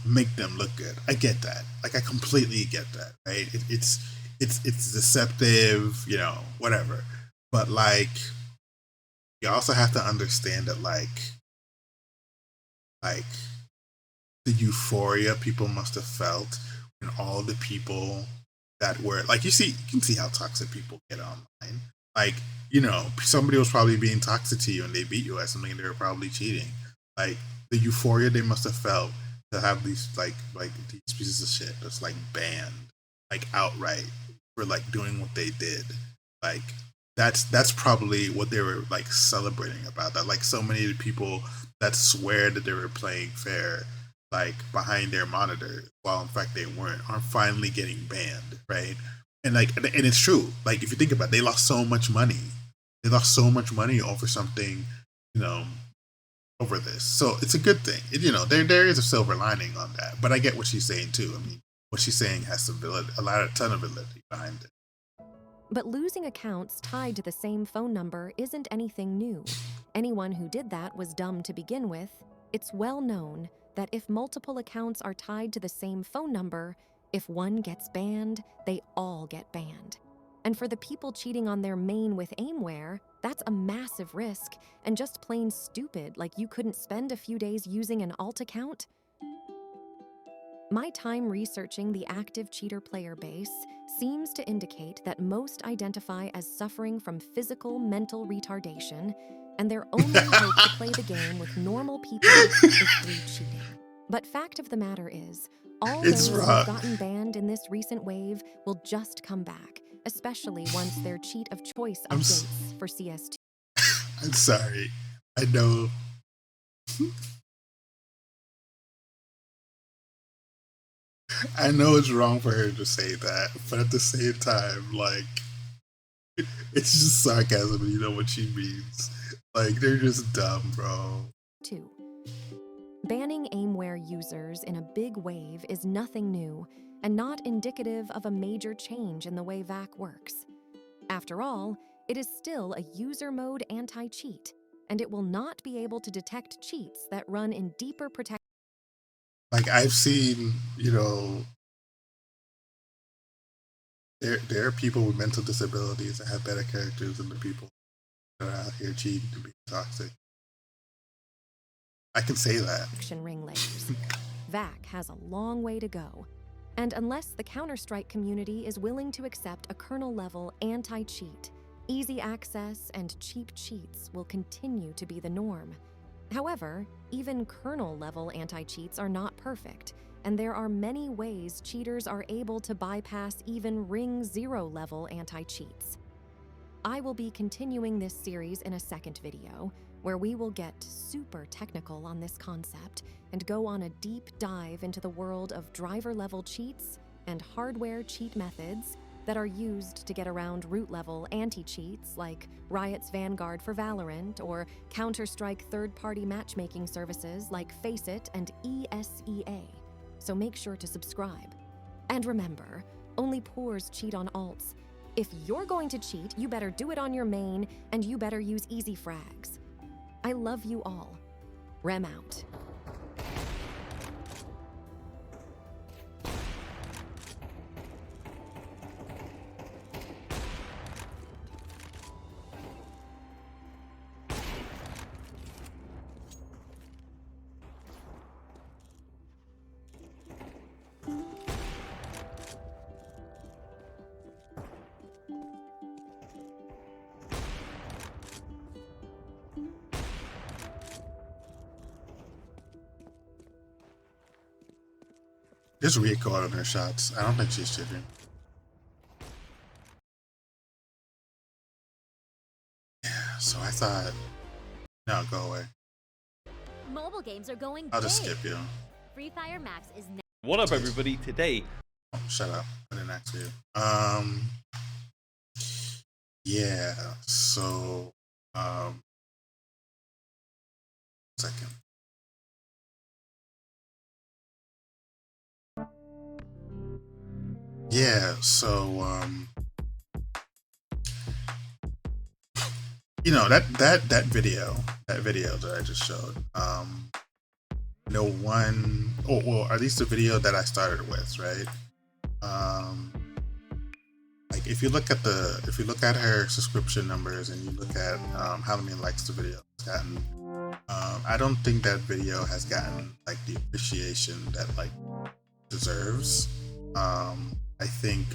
make them look good. I get that. Like, I completely get that. Right? It's deceptive, you know, whatever. But like, you also have to understand that like the euphoria people must have felt when all the people that were like, you can see how toxic people get online. Like, you know, somebody was probably being toxic to you and they beat you at something and they were probably cheating. Like, the euphoria they must have felt to have these like these pieces of shit that's like banned like outright for like doing what they did. Like, that's probably what they were like celebrating about that. Like so many people that swear that they were playing fair, like behind their monitors, while in fact they weren't, are finally getting banned, right? And like, and it's true. Like if you think about it, they lost so much money. They lost so much money over something, you know, over this. So it's a good thing. There is a silver lining on that. But I get what she's saying too. I mean, what she's saying has some validity, a ton of validity behind it. But losing accounts tied to the same phone number isn't anything new. Anyone who did that was dumb to begin with. It's well known that if multiple accounts are tied to the same phone number, if one gets banned, they all get banned. And for the people cheating on their main with aimware, that's a massive risk and just plain stupid, like you couldn't spend a few days using an alt account. My time researching the active cheater player base seems to indicate that most identify as suffering from physical mental retardation, and their only hope to play the game with normal people is through cheating. But fact of the matter is, all those who've gotten banned in this recent wave will just come back, especially once their cheat of choice updates for CS2. I'm sorry. I know. I know it's wrong for her to say that, but at the same time, like, it's just sarcasm and you know what she means. Like, they're just dumb, bro. 2. Banning aimware users in a big wave is nothing new and not indicative of a major change in the way VAC works. After all, it is still a user mode anti-cheat, and it will not be able to detect cheats that run in deeper protection. Like I've seen, there are people with mental disabilities that have better characters than the people that are out here cheating and being toxic. I can say that. Ring layers. VAC has a long way to go, and unless the Counter-Strike community is willing to accept a kernel-level anti-cheat, easy access and cheap cheats will continue to be the norm. However, even kernel-level anti-cheats are not perfect, and there are many ways cheaters are able to bypass even Ring 0 level anti-cheats. I will be continuing this series in a second video, where we will get super technical on this concept and go on a deep dive into the world of driver-level cheats and hardware cheat methods that are used to get around root-level anti-cheats like Riot's Vanguard for Valorant or Counter-Strike third-party matchmaking services like Faceit and ESEA. So make sure to subscribe. And remember, only poors cheat on alts. If you're going to cheat, you better do it on your main, and you better use easy frags. I love you all. Rem out. There's recoil on her shots. I don't think she's chipping. Yeah, so I thought, no, go away. Mobile games are going I'll just skip you. Free Fire Max is now. What up, everybody? Today. Oh, shut up. I didn't ask you. Yeah, so, second. Yeah, so that video that I just showed, or at least the video that I started with, right? Like if you look at her subscription numbers and you look at how many likes the video has gotten, I don't think that video has gotten like the appreciation that like deserves. I think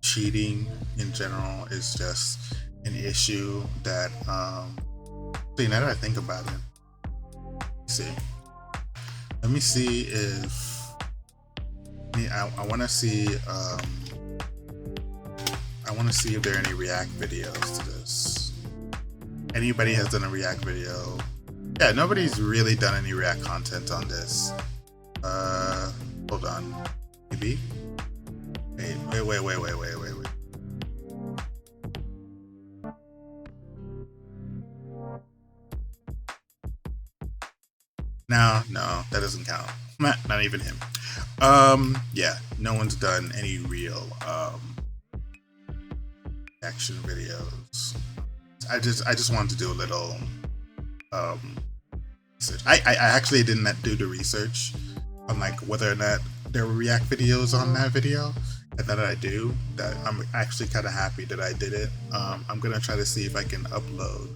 cheating in general is just an issue that, now that I think about it, let me see if, I want to see want to see if there are any React videos to this. Anybody has done a React video? Yeah, nobody's really done any React content on this. Hold on. Maybe? Wait. No, that doesn't count. Not even him. Yeah, no one's done any real action videos. I just wanted to do a little research. I actually didn't do the research on like whether or not there were React videos on that video, and now that I do, that I'm actually kind of happy that I did it. I'm gonna try to see if I can upload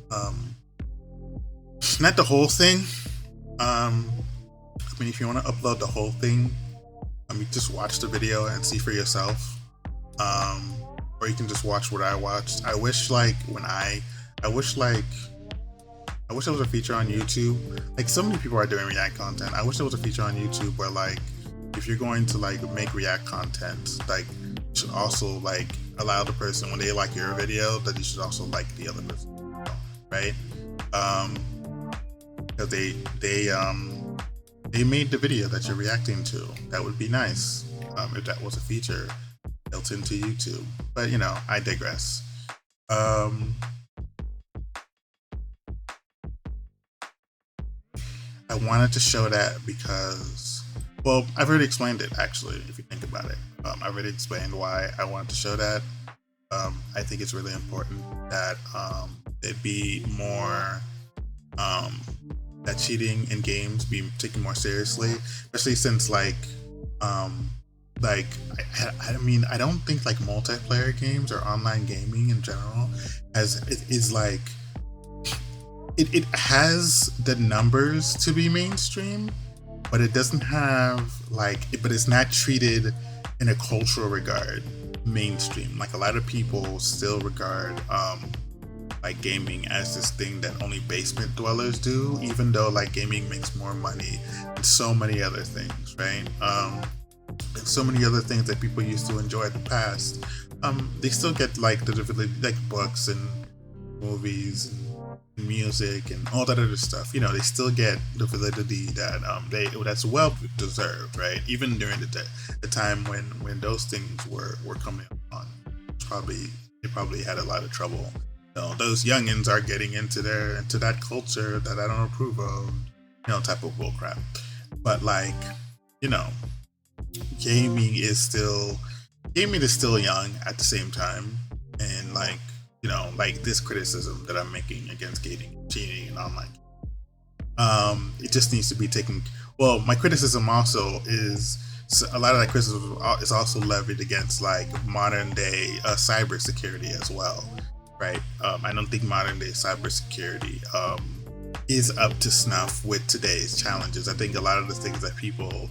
not the whole thing. I mean, if you want to upload the whole thing, you just watch the video and see for yourself. Or you can just watch what I watched. I wish there was a feature on YouTube. Like, so many people are doing React content. I wish there was a feature on YouTube where, like, if you're going to like make React content, like, you should also like allow the person, when they like your video, that you should also like the other person, right? Because they made the video that you're reacting to. That would be nice if that was a feature built into YouTube. But you know, I digress. I wanted to show that because, well, I've already explained it actually, if you think about it. I've already explained why I wanted to show that. I think it's really important that it be more that cheating in games be taken more seriously, especially since like I mean, I don't think like multiplayer games or online gaming in general is like it has the numbers to be mainstream, but it doesn't have but it's not treated in a cultural regard mainstream. Like, a lot of people still regard like gaming as this thing that only basement dwellers do, even though like gaming makes more money than so many other things, right? And so many other things that people used to enjoy in the past, they still get like the like books and movies and music and all that other stuff. You know, they still get the validity that that's well deserved, right? Even during the time when those things were coming on, they probably had a lot of trouble. Those youngins are getting into that culture that I don't approve of, type of bullcrap. But like, gaming is still young at the same time, and like, like this criticism that I'm making against cheating and online, it just needs to be taken. Well, my criticism also is a lot of that criticism is also levied against like modern day cybersecurity as well. Right. I don't think modern day cybersecurity is up to snuff with today's challenges. I think a lot of the things that people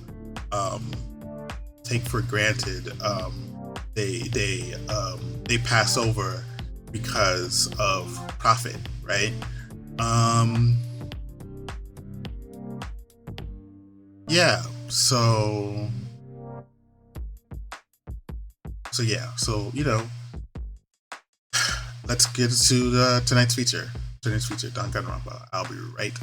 take for granted, they pass over because of profit, right? Yeah. So let's get to tonight's feature. Danganronpa. I'll be right back.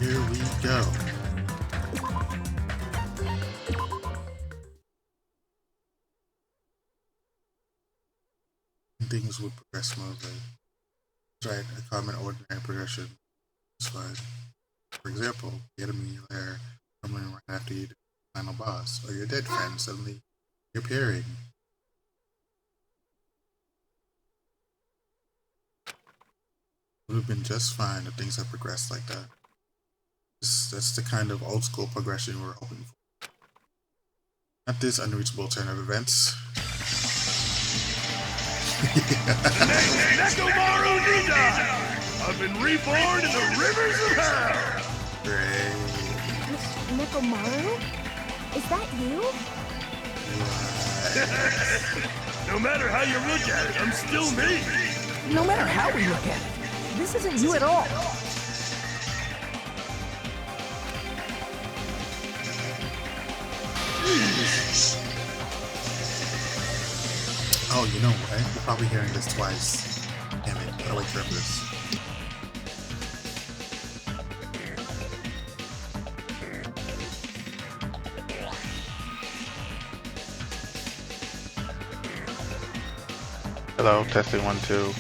Here we go. Things would progress smoothly. That's right, a common ordinary progression is fine. For example, the enemy lair coming right after you do the final boss, or your dead friend suddenly appearing. It would have been just fine if things had progressed like that. That's the kind of old school progression we're hoping for. Not this unreachable turn of events. Nekomaru Nida! I've been reborn in the rivers of hell! Great. Nekomaru? Is that you? No matter how you look at it, I'm still me! No matter how we look at it, this isn't you at all. Oh, you know what? You're probably hearing this twice. Damn it, gotta wait for this. Hello, testing 1, 2.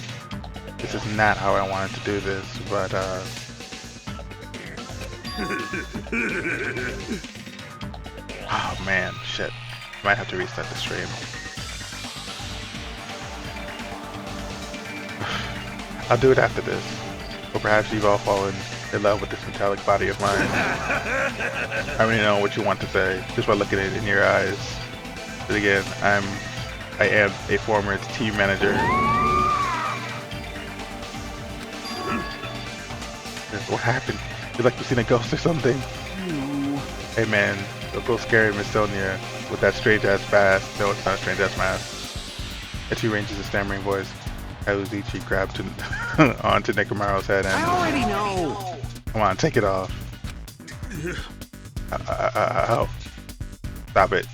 This is not how I wanted to do this, but oh man, shit. Might have to restart the stream. I'll do it after this. Or perhaps you've all fallen in love with this metallic body of mine. I already know what you want to say, just by looking at it in your eyes. But again, I am a former team manager. What happened? You like you've seen a ghost or something? Hey man, don't go scaring Miss Sonia with that strange ass mask. No, it's not a strange ass mask. As she ranges a stammering voice, Kazuichi grabbed onto Nekomaru's head and... I already know! Come on, take it off. Oh. Stop it.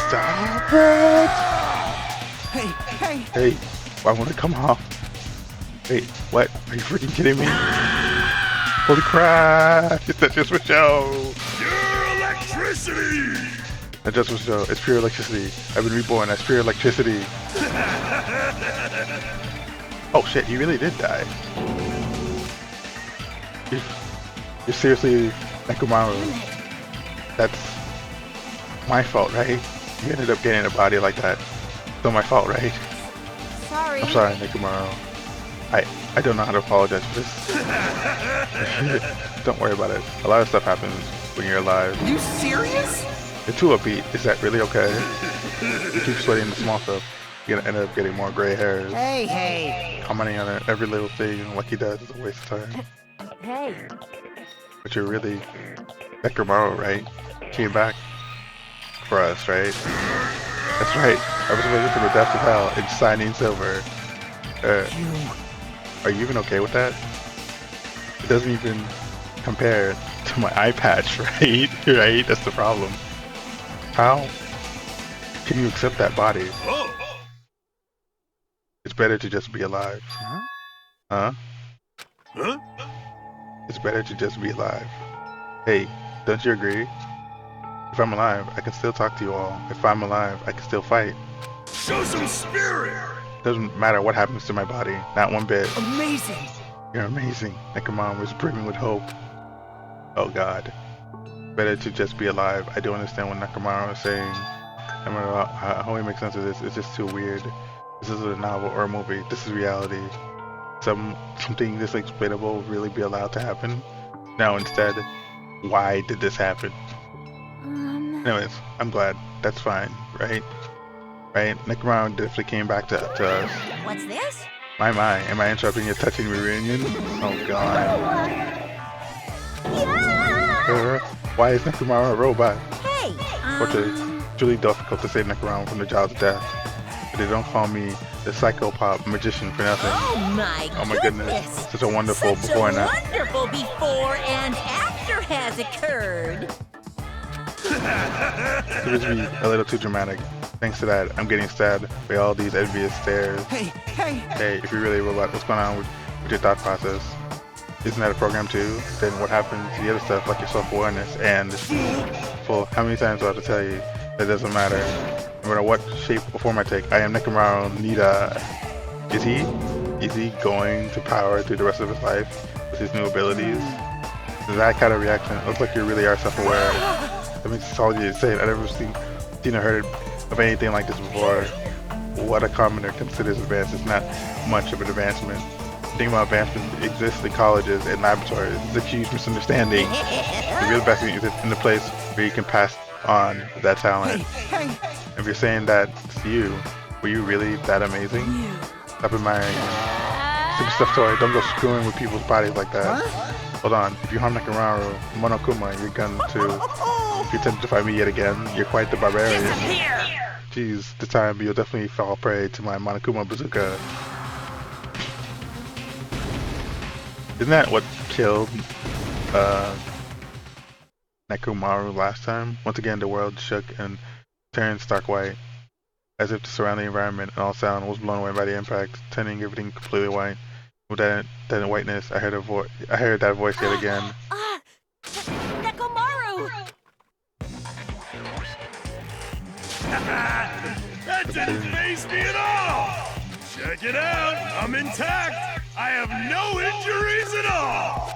Stop it! Hey! Hey, why won't it come off? Wait, what? Are you freaking kidding me? Holy crap! It's that just for show! Pure electricity! That just for show. It's pure electricity. I've been reborn as pure electricity. Oh shit, he really did die. You're seriously Nekomaru. That's my fault, right? You ended up getting a body like that. Still my fault, right? Sorry. I'm sorry, Nekomaru. I don't know how to apologize for this. Don't worry about it. A lot of stuff happens when you're alive. You serious? You're too upbeat. Is that really okay? You keep sweating the small stuff. You're gonna end up getting more gray hairs. Hey! Commenting on every little thing like he does is a waste of time. Hey. But you're really Nekomaru, right? Came back for us, right? That's right. I was waiting for the depths of hell in shining silver. Are you even okay with that? It doesn't even compare to my eye patch, right? Right? That's the problem. How can you accept that body? It's better to just be alive. Huh? It's better to just be alive. Hey, don't you agree? If I'm alive, I can still talk to you all. If I'm alive, I can still fight. Show some spirit! Doesn't matter what happens to my body, not one bit. Amazing! You're amazing. Nekomaru was brimming with hope. Oh god. Better to just be alive. I don't understand what Nekomaru is saying. No matter how he makes sense of this, it's just too weird. This isn't a novel or a movie. This is reality. Something this unexplainable will really be allowed to happen? No, instead, why did this happen? Anyways, I'm glad. That's fine, right? Right? Nekomaru definitely came back to us. What's this? My, am I interrupting your touching reunion? Oh god. Yeah! Why is Nekomaru a robot? Hey! It's really difficult to save Nekomaru from the jaws of death. But they don't call me the psychopop magician for nothing. Oh my goodness. Such a wonderful before and after. Wonderful before and after has occurred. It was me a little too dramatic. Thanks to that, I'm getting stabbed by all these envious stares. Hey! Hey, if you're really a robot, what's going on with your thought process? isn't that a program too? Then what happens to the other stuff like your self-awareness and well, how many times do I have to tell you that doesn't matter? No matter what shape or form I take, I am Nekomaru Nida. Is he going to power through the rest of his life with his new abilities? That kind of reaction, it looks like you really are self-aware. That makes it all you say. I've never seen or heard of anything like this before. What a commoner considers advanced is not much of an advancement. Thinking about advancement exists in colleges and laboratories. It's a huge misunderstanding. The real best is in the place where you can pass on that talent. If you're saying that to you, were you really that amazing? Stop admiring him. Super stuff toy, don't go screwing with people's bodies like that. Hold on, if you harm Nekomaru, Monokuma, you're going to... If you attempt to fight me yet again, you're quite the barbarian. Jeez, this time you'll definitely fall prey to my Monokuma bazooka. Isn't that what killed Nekomaru last time? Once again, the world shook and turned stark white, as if the surrounding environment and all sound was blown away by the impact, turning everything completely white. With that whiteness, I heard that voice yet again. Nekomaru! That didn't faze me at all! Check it out, I'm intact! I have no injuries at all!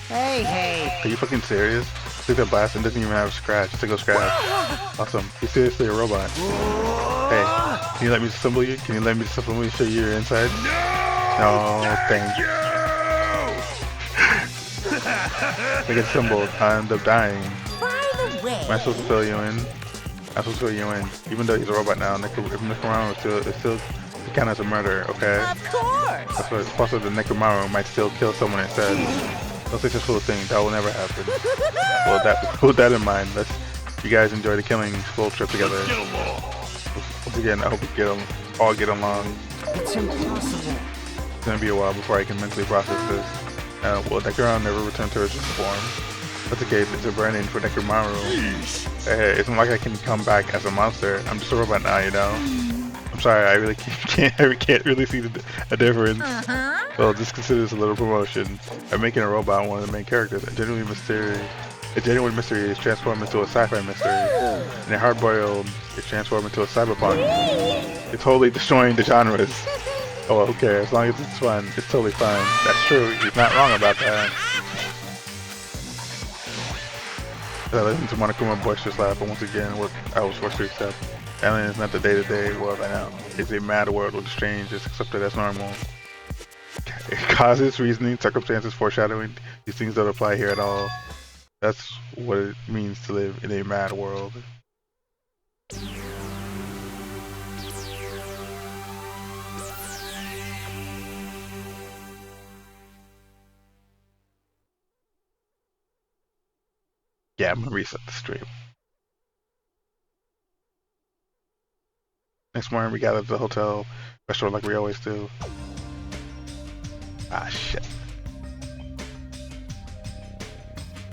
Hey. Are you fucking serious? Took that blast and doesn't even have a scratch. It's a single scratch. Awesome. He's seriously a robot. Hey, can you let me assemble you? Can you let me assemble you, show you your inside? No, thanks. I get assembled. I end up dying. By the way, Am I supposed to fill you in? I'm supposed to fill you in. Even though he's a robot now, Nekomaru is still count as a murder, okay? Of course! That's what it's possible that Nekomaru might still kill someone instead. Don't say such foolish thing, that will never happen. Well, with that in mind, you guys enjoy the killing full trip together. Once again, I hope we all get along. It's impossible. It's gonna be a while before I can mentally process this. Will Nekomaru never return to his form? That's okay, it's a brand name for Nekomaru. Hey, it's not like I can come back as a monster. I'm just a robot now, you know? I'm sorry, I really can't really see a difference. Well, just consider this a little promotion. I'm making a robot one of the main characters. A genuine mystery is transformed into a sci-fi mystery, and a hard-boiled is transformed into a cyberpunk. It's totally destroying the genres. Oh, well, who cares? As long as it's fun, it's totally fine. That's true. He's not wrong about that. I listened to Monokuma boisterous laugh, but once again, what I was forced to accept. Alien is not the day-to-day world I know. It's a mad world with the strange is accepted as normal. Causes, reasoning, circumstances, foreshadowing, these things don't apply here at all. That's what it means to live in a mad world. Yeah, I'm gonna reset the stream. Next morning we gathered at the hotel restaurant like we always do. Ah, shit.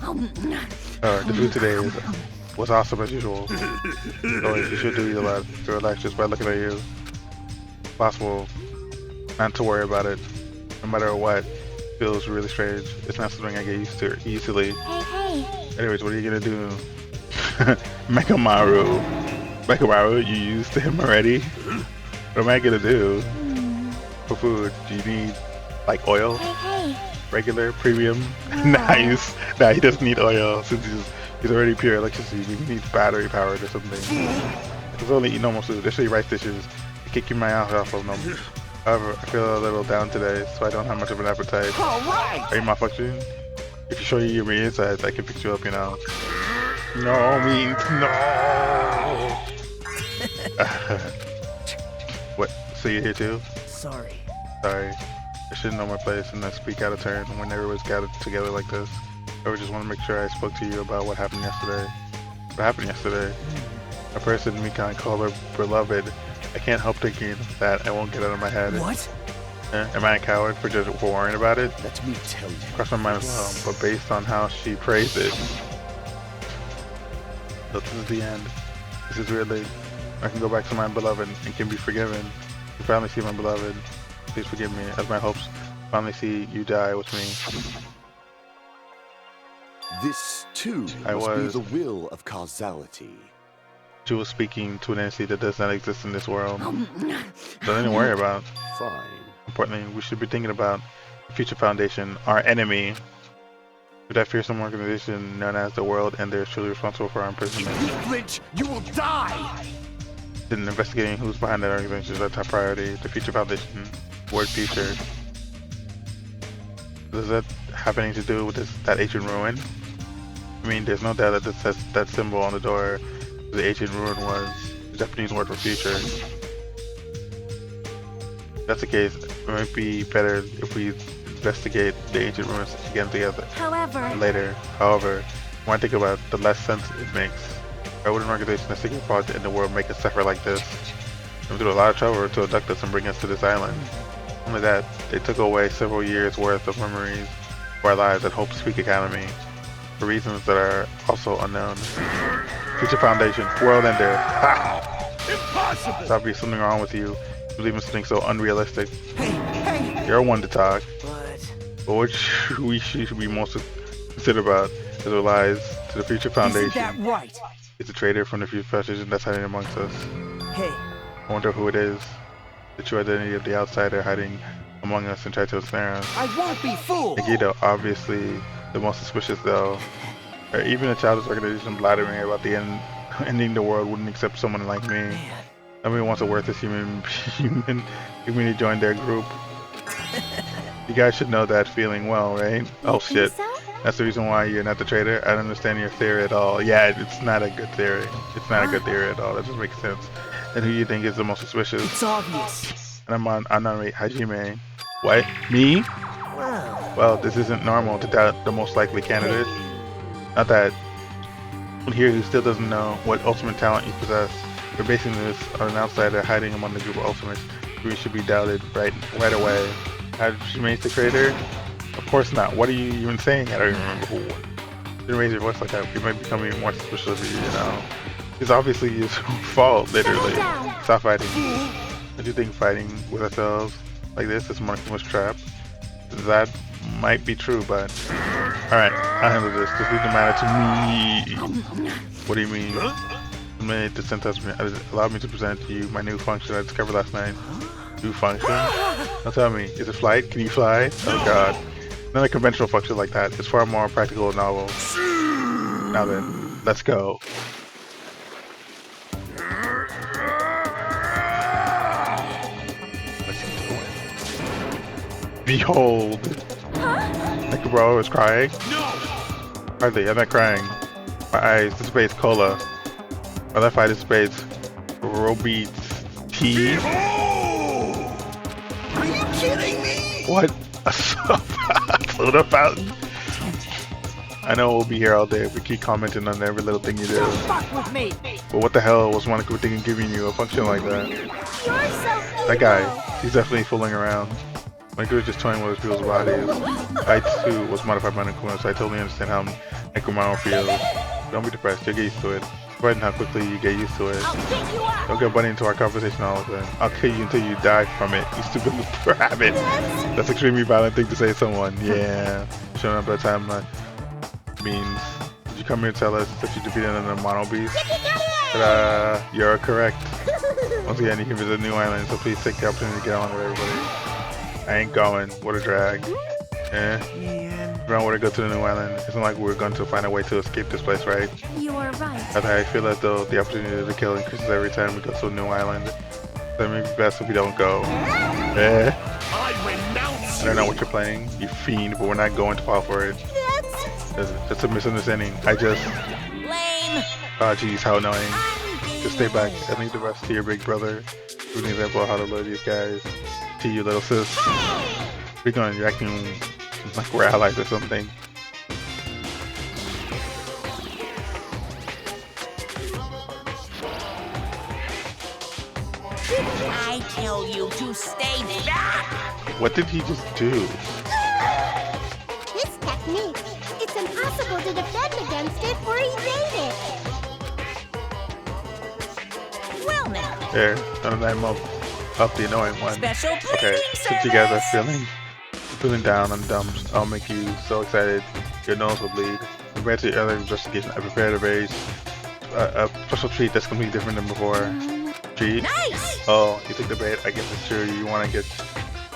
The food today was awesome as usual. So you should do a lot to relax just by looking at you. It's possible not to worry about it, no matter what. Feels really strange. It's not something I get used to easily. Hey. Anyways, what are you gonna do? Nekomaru, you used him already? What am I gonna do? For food, do you need like oil? Hey. Regular, premium? Nice. Nah, he doesn't need oil since he's already pure electricity. He needs battery powered or something. He's only eat normal food, especially rice dishes. I can't keep my eyes off of them. However, I feel a little down today, so I don't have much of an appetite. Alright! Are you malfunctioning? If you show you your insides, I can fix you up, you know. No means no! What? So you're here too? Sorry. I should know my place and not speak out of turn when everyone's gathered together like this. I just want to make sure I spoke to you about what happened yesterday. What happened yesterday? A person Mikan called her beloved. I can't help thinking that I won't get out of my head. What? Am I a coward for worrying about it? Let me tell you. Cross my mind as well, but based on how she praised it. So this is the end. This is really... I can go back to my beloved and can be forgiven. To finally see my beloved, please forgive me, as my hopes finally see you die with me. This, too, I must was. be the will of causality. She was speaking to an entity that does not exist in this world. Nothing to worry about. Fine. Importantly, we should be thinking about the Future Foundation, our enemy. That fearsome organization known as the World, and they're truly responsible for our imprisonment. If you flinch, you will die! Then investigating who's behind that organization is our top priority. The Future Foundation. Word future. Does that have anything to do with that ancient ruin? I mean, there's no doubt that that symbol on the door, the ancient ruin, was the Japanese word for future. If that's the case, it might be better if we investigate the ancient ruins again together. Later, however, when I think about it, the less sense it makes. Why would an organization that's taking part in the world make us suffer like this? They went through a lot of trouble to abduct us and bring us to this island. Not only that, they took away several years worth of memories of our lives at Hope Peak Academy for reasons that are also unknown. Future Foundation, World Ender. Ha! Impossible! There's obviously something wrong with you. You believe in something so unrealistic. Hey! You're one to talk. But what we should be most considered about is our lies to the Future Foundation. Isn't that right? It's a traitor from the Future Foundation that's hiding amongst us. Hey. I wonder who it is. The true identity of the outsider hiding among us and try to ensnare us. I won't be fooled. Nagito, obviously the most suspicious though. Or even a childish organization blathering about the ending the world wouldn't accept someone like me. Nobody wants a worthless human to join their group. You guys should know that feeling well, right? Oh shit. That's the reason why you're not the traitor? I don't understand your theory at all. Yeah, it's not a good theory. It's not a good theory at all. That doesn't make sense. And who you think is the most suspicious? It's obvious. And I'm not Hajime. What? Me? Well, this isn't normal to doubt the most likely candidate. Not that one here who still doesn't know what ultimate talent you possess. We're basing this on an outsider hiding among the group of ultimates. We should be doubted right away. Had she made the creator? Of course not. What are you even saying? I don't even remember who. You didn't raise your voice like that. We might become even more suspicious of you, you know. It's obviously his fault, literally. Stop fighting. Don't you think fighting with ourselves like this is more too much trap? That might be true, but... Alright, I'll handle this. Just leave the matter to me. What do you mean? The sentence allowed me to present to you my new function I discovered last night. New function? Now tell me, is it flight? Can you fly? Oh god. Not a conventional function like that. It's far more practical and novel. Now then, let's go. Behold! Nakabro is crying? No! Hardly, I'm not crying. My eyes dissipates cola. My left eye dissipates Robeats tea. Are you kidding me? What? A soda fountain? I know we'll be here all day if we keep commenting on every little thing you do. Fuck with me. But what the hell was Monica thinking giving you a function like that? You're so That guy, he's definitely fooling around. Monica was just toying with people's bodies. I too was modified by Nakuma, so I totally understand how Nekumaro feels. Don't be depressed, you'll get used to it. Surprising how quickly you get used to it. Don't get bunny into our conversation all of them. I'll kill you until you die from it, you stupid rabbit. That's an extremely violent thing to say to someone. Yeah. Showing up at a time means, did you come here to tell us that you defeated another mono beast? But you're correct. Once again, you can visit New Island, so please take the opportunity to get on with everybody. I ain't going. What a drag. We don't want to go to the New Island. It's not like we're going to find a way to escape this place, right? You are right. I feel as though the opportunity to kill increases every time we go to a new island. So it may be best if we don't go. I don't know what you're playing, you fiend, but we're not going to fall for it. That's a misunderstanding. Lame. Oh jeez, how annoying. Just stay back and leave the rest to your big brother. Give an example of how to lure these guys. To you, little sis. We're going, you're acting like we're allies or something. I tell you to stay back. What did he just do? This technique, it's impossible to defend against it or evade it. Well now. There, none of that up the annoying one. Special okay, service. put together feeling Feeling down on dumps, I'll make you so excited your nose will bleed. Compared to your other investigation, I prepared a special treat that's completely different than before. Treat? Nice! Oh, you took the bait. I guess it's true. You want to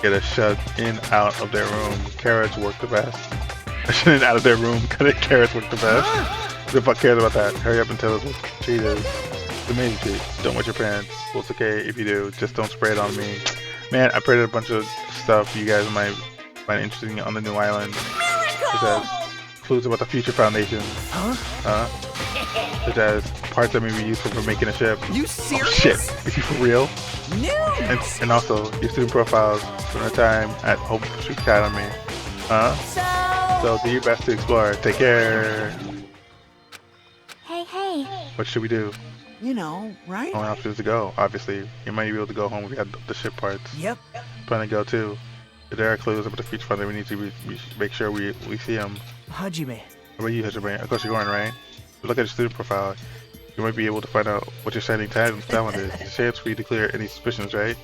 get a shut in out of their room. Carrots work the best. A shut in out of their room. Carrots work the best. Who the fuck cares about that? Hurry up and tell us what the treat is. It's amazing treat. Don't wet your pants. Well, it's okay if you do. Just don't spray it on me. Man, I printed a bunch of stuff you guys might find interesting on the new island. Such as clues about the Future Foundation. Such as parts that may be useful for making a ship. You serious? Oh, shit. Is he for real? No. And also your student profiles from the time at Hope Street Academy. So do your best to explore. Take care. Hey. What should we do? You know, right? Only options to go, obviously. You might be able to go home if you had the ship parts. Yep. Plan to go too. If there are clues about the Future Fund, we need to make sure we see them. Hajime. How about you, Hajime? Of course you're going, right? Look at your student profile. You might be able to find out what your shining talent is. It's a chance for you to clear any suspicions, right?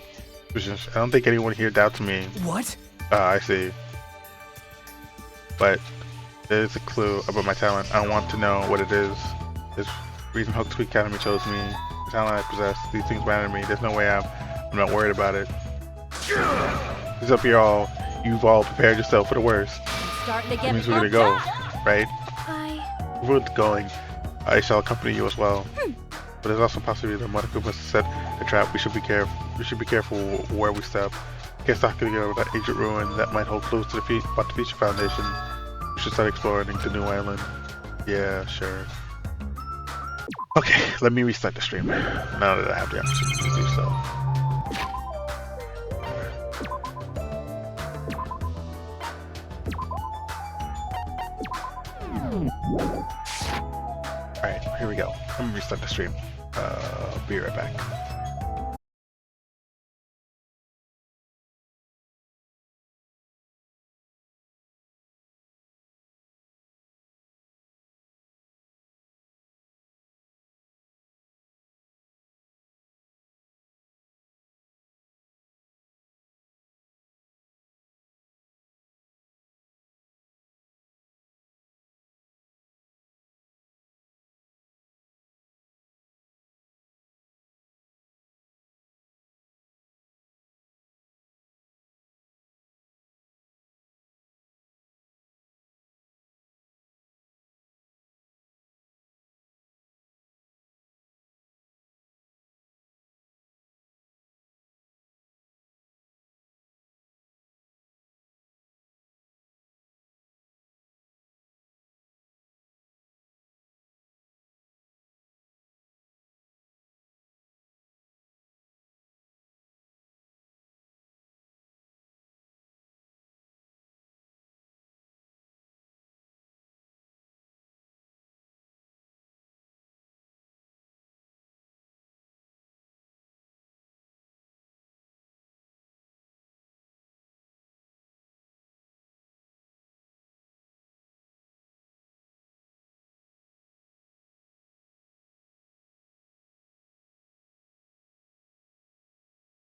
Suspicions. I don't think anyone here doubts me. What? I see. But there's a clue about my talent. I want to know what it is. There's reason Hope Street Academy chose me. The talent I possess. These things matter to me. There's no way I'm not worried about it. It's up here all. You've all prepared yourself for the worst. Starting to That get means we're gonna go, right? I... We're going. I shall accompany you as well. But there's also a possibility that Monica must have set a trap. We should be careful. We should be careful where we step. Get stuck together with that ancient ruin that might hold clues to about the Future Foundation. We should start exploring the new island. Yeah, sure. Okay, let me restart the stream now that I have the opportunity to do so. Alright, here we go. Let me restart the stream. Be right back.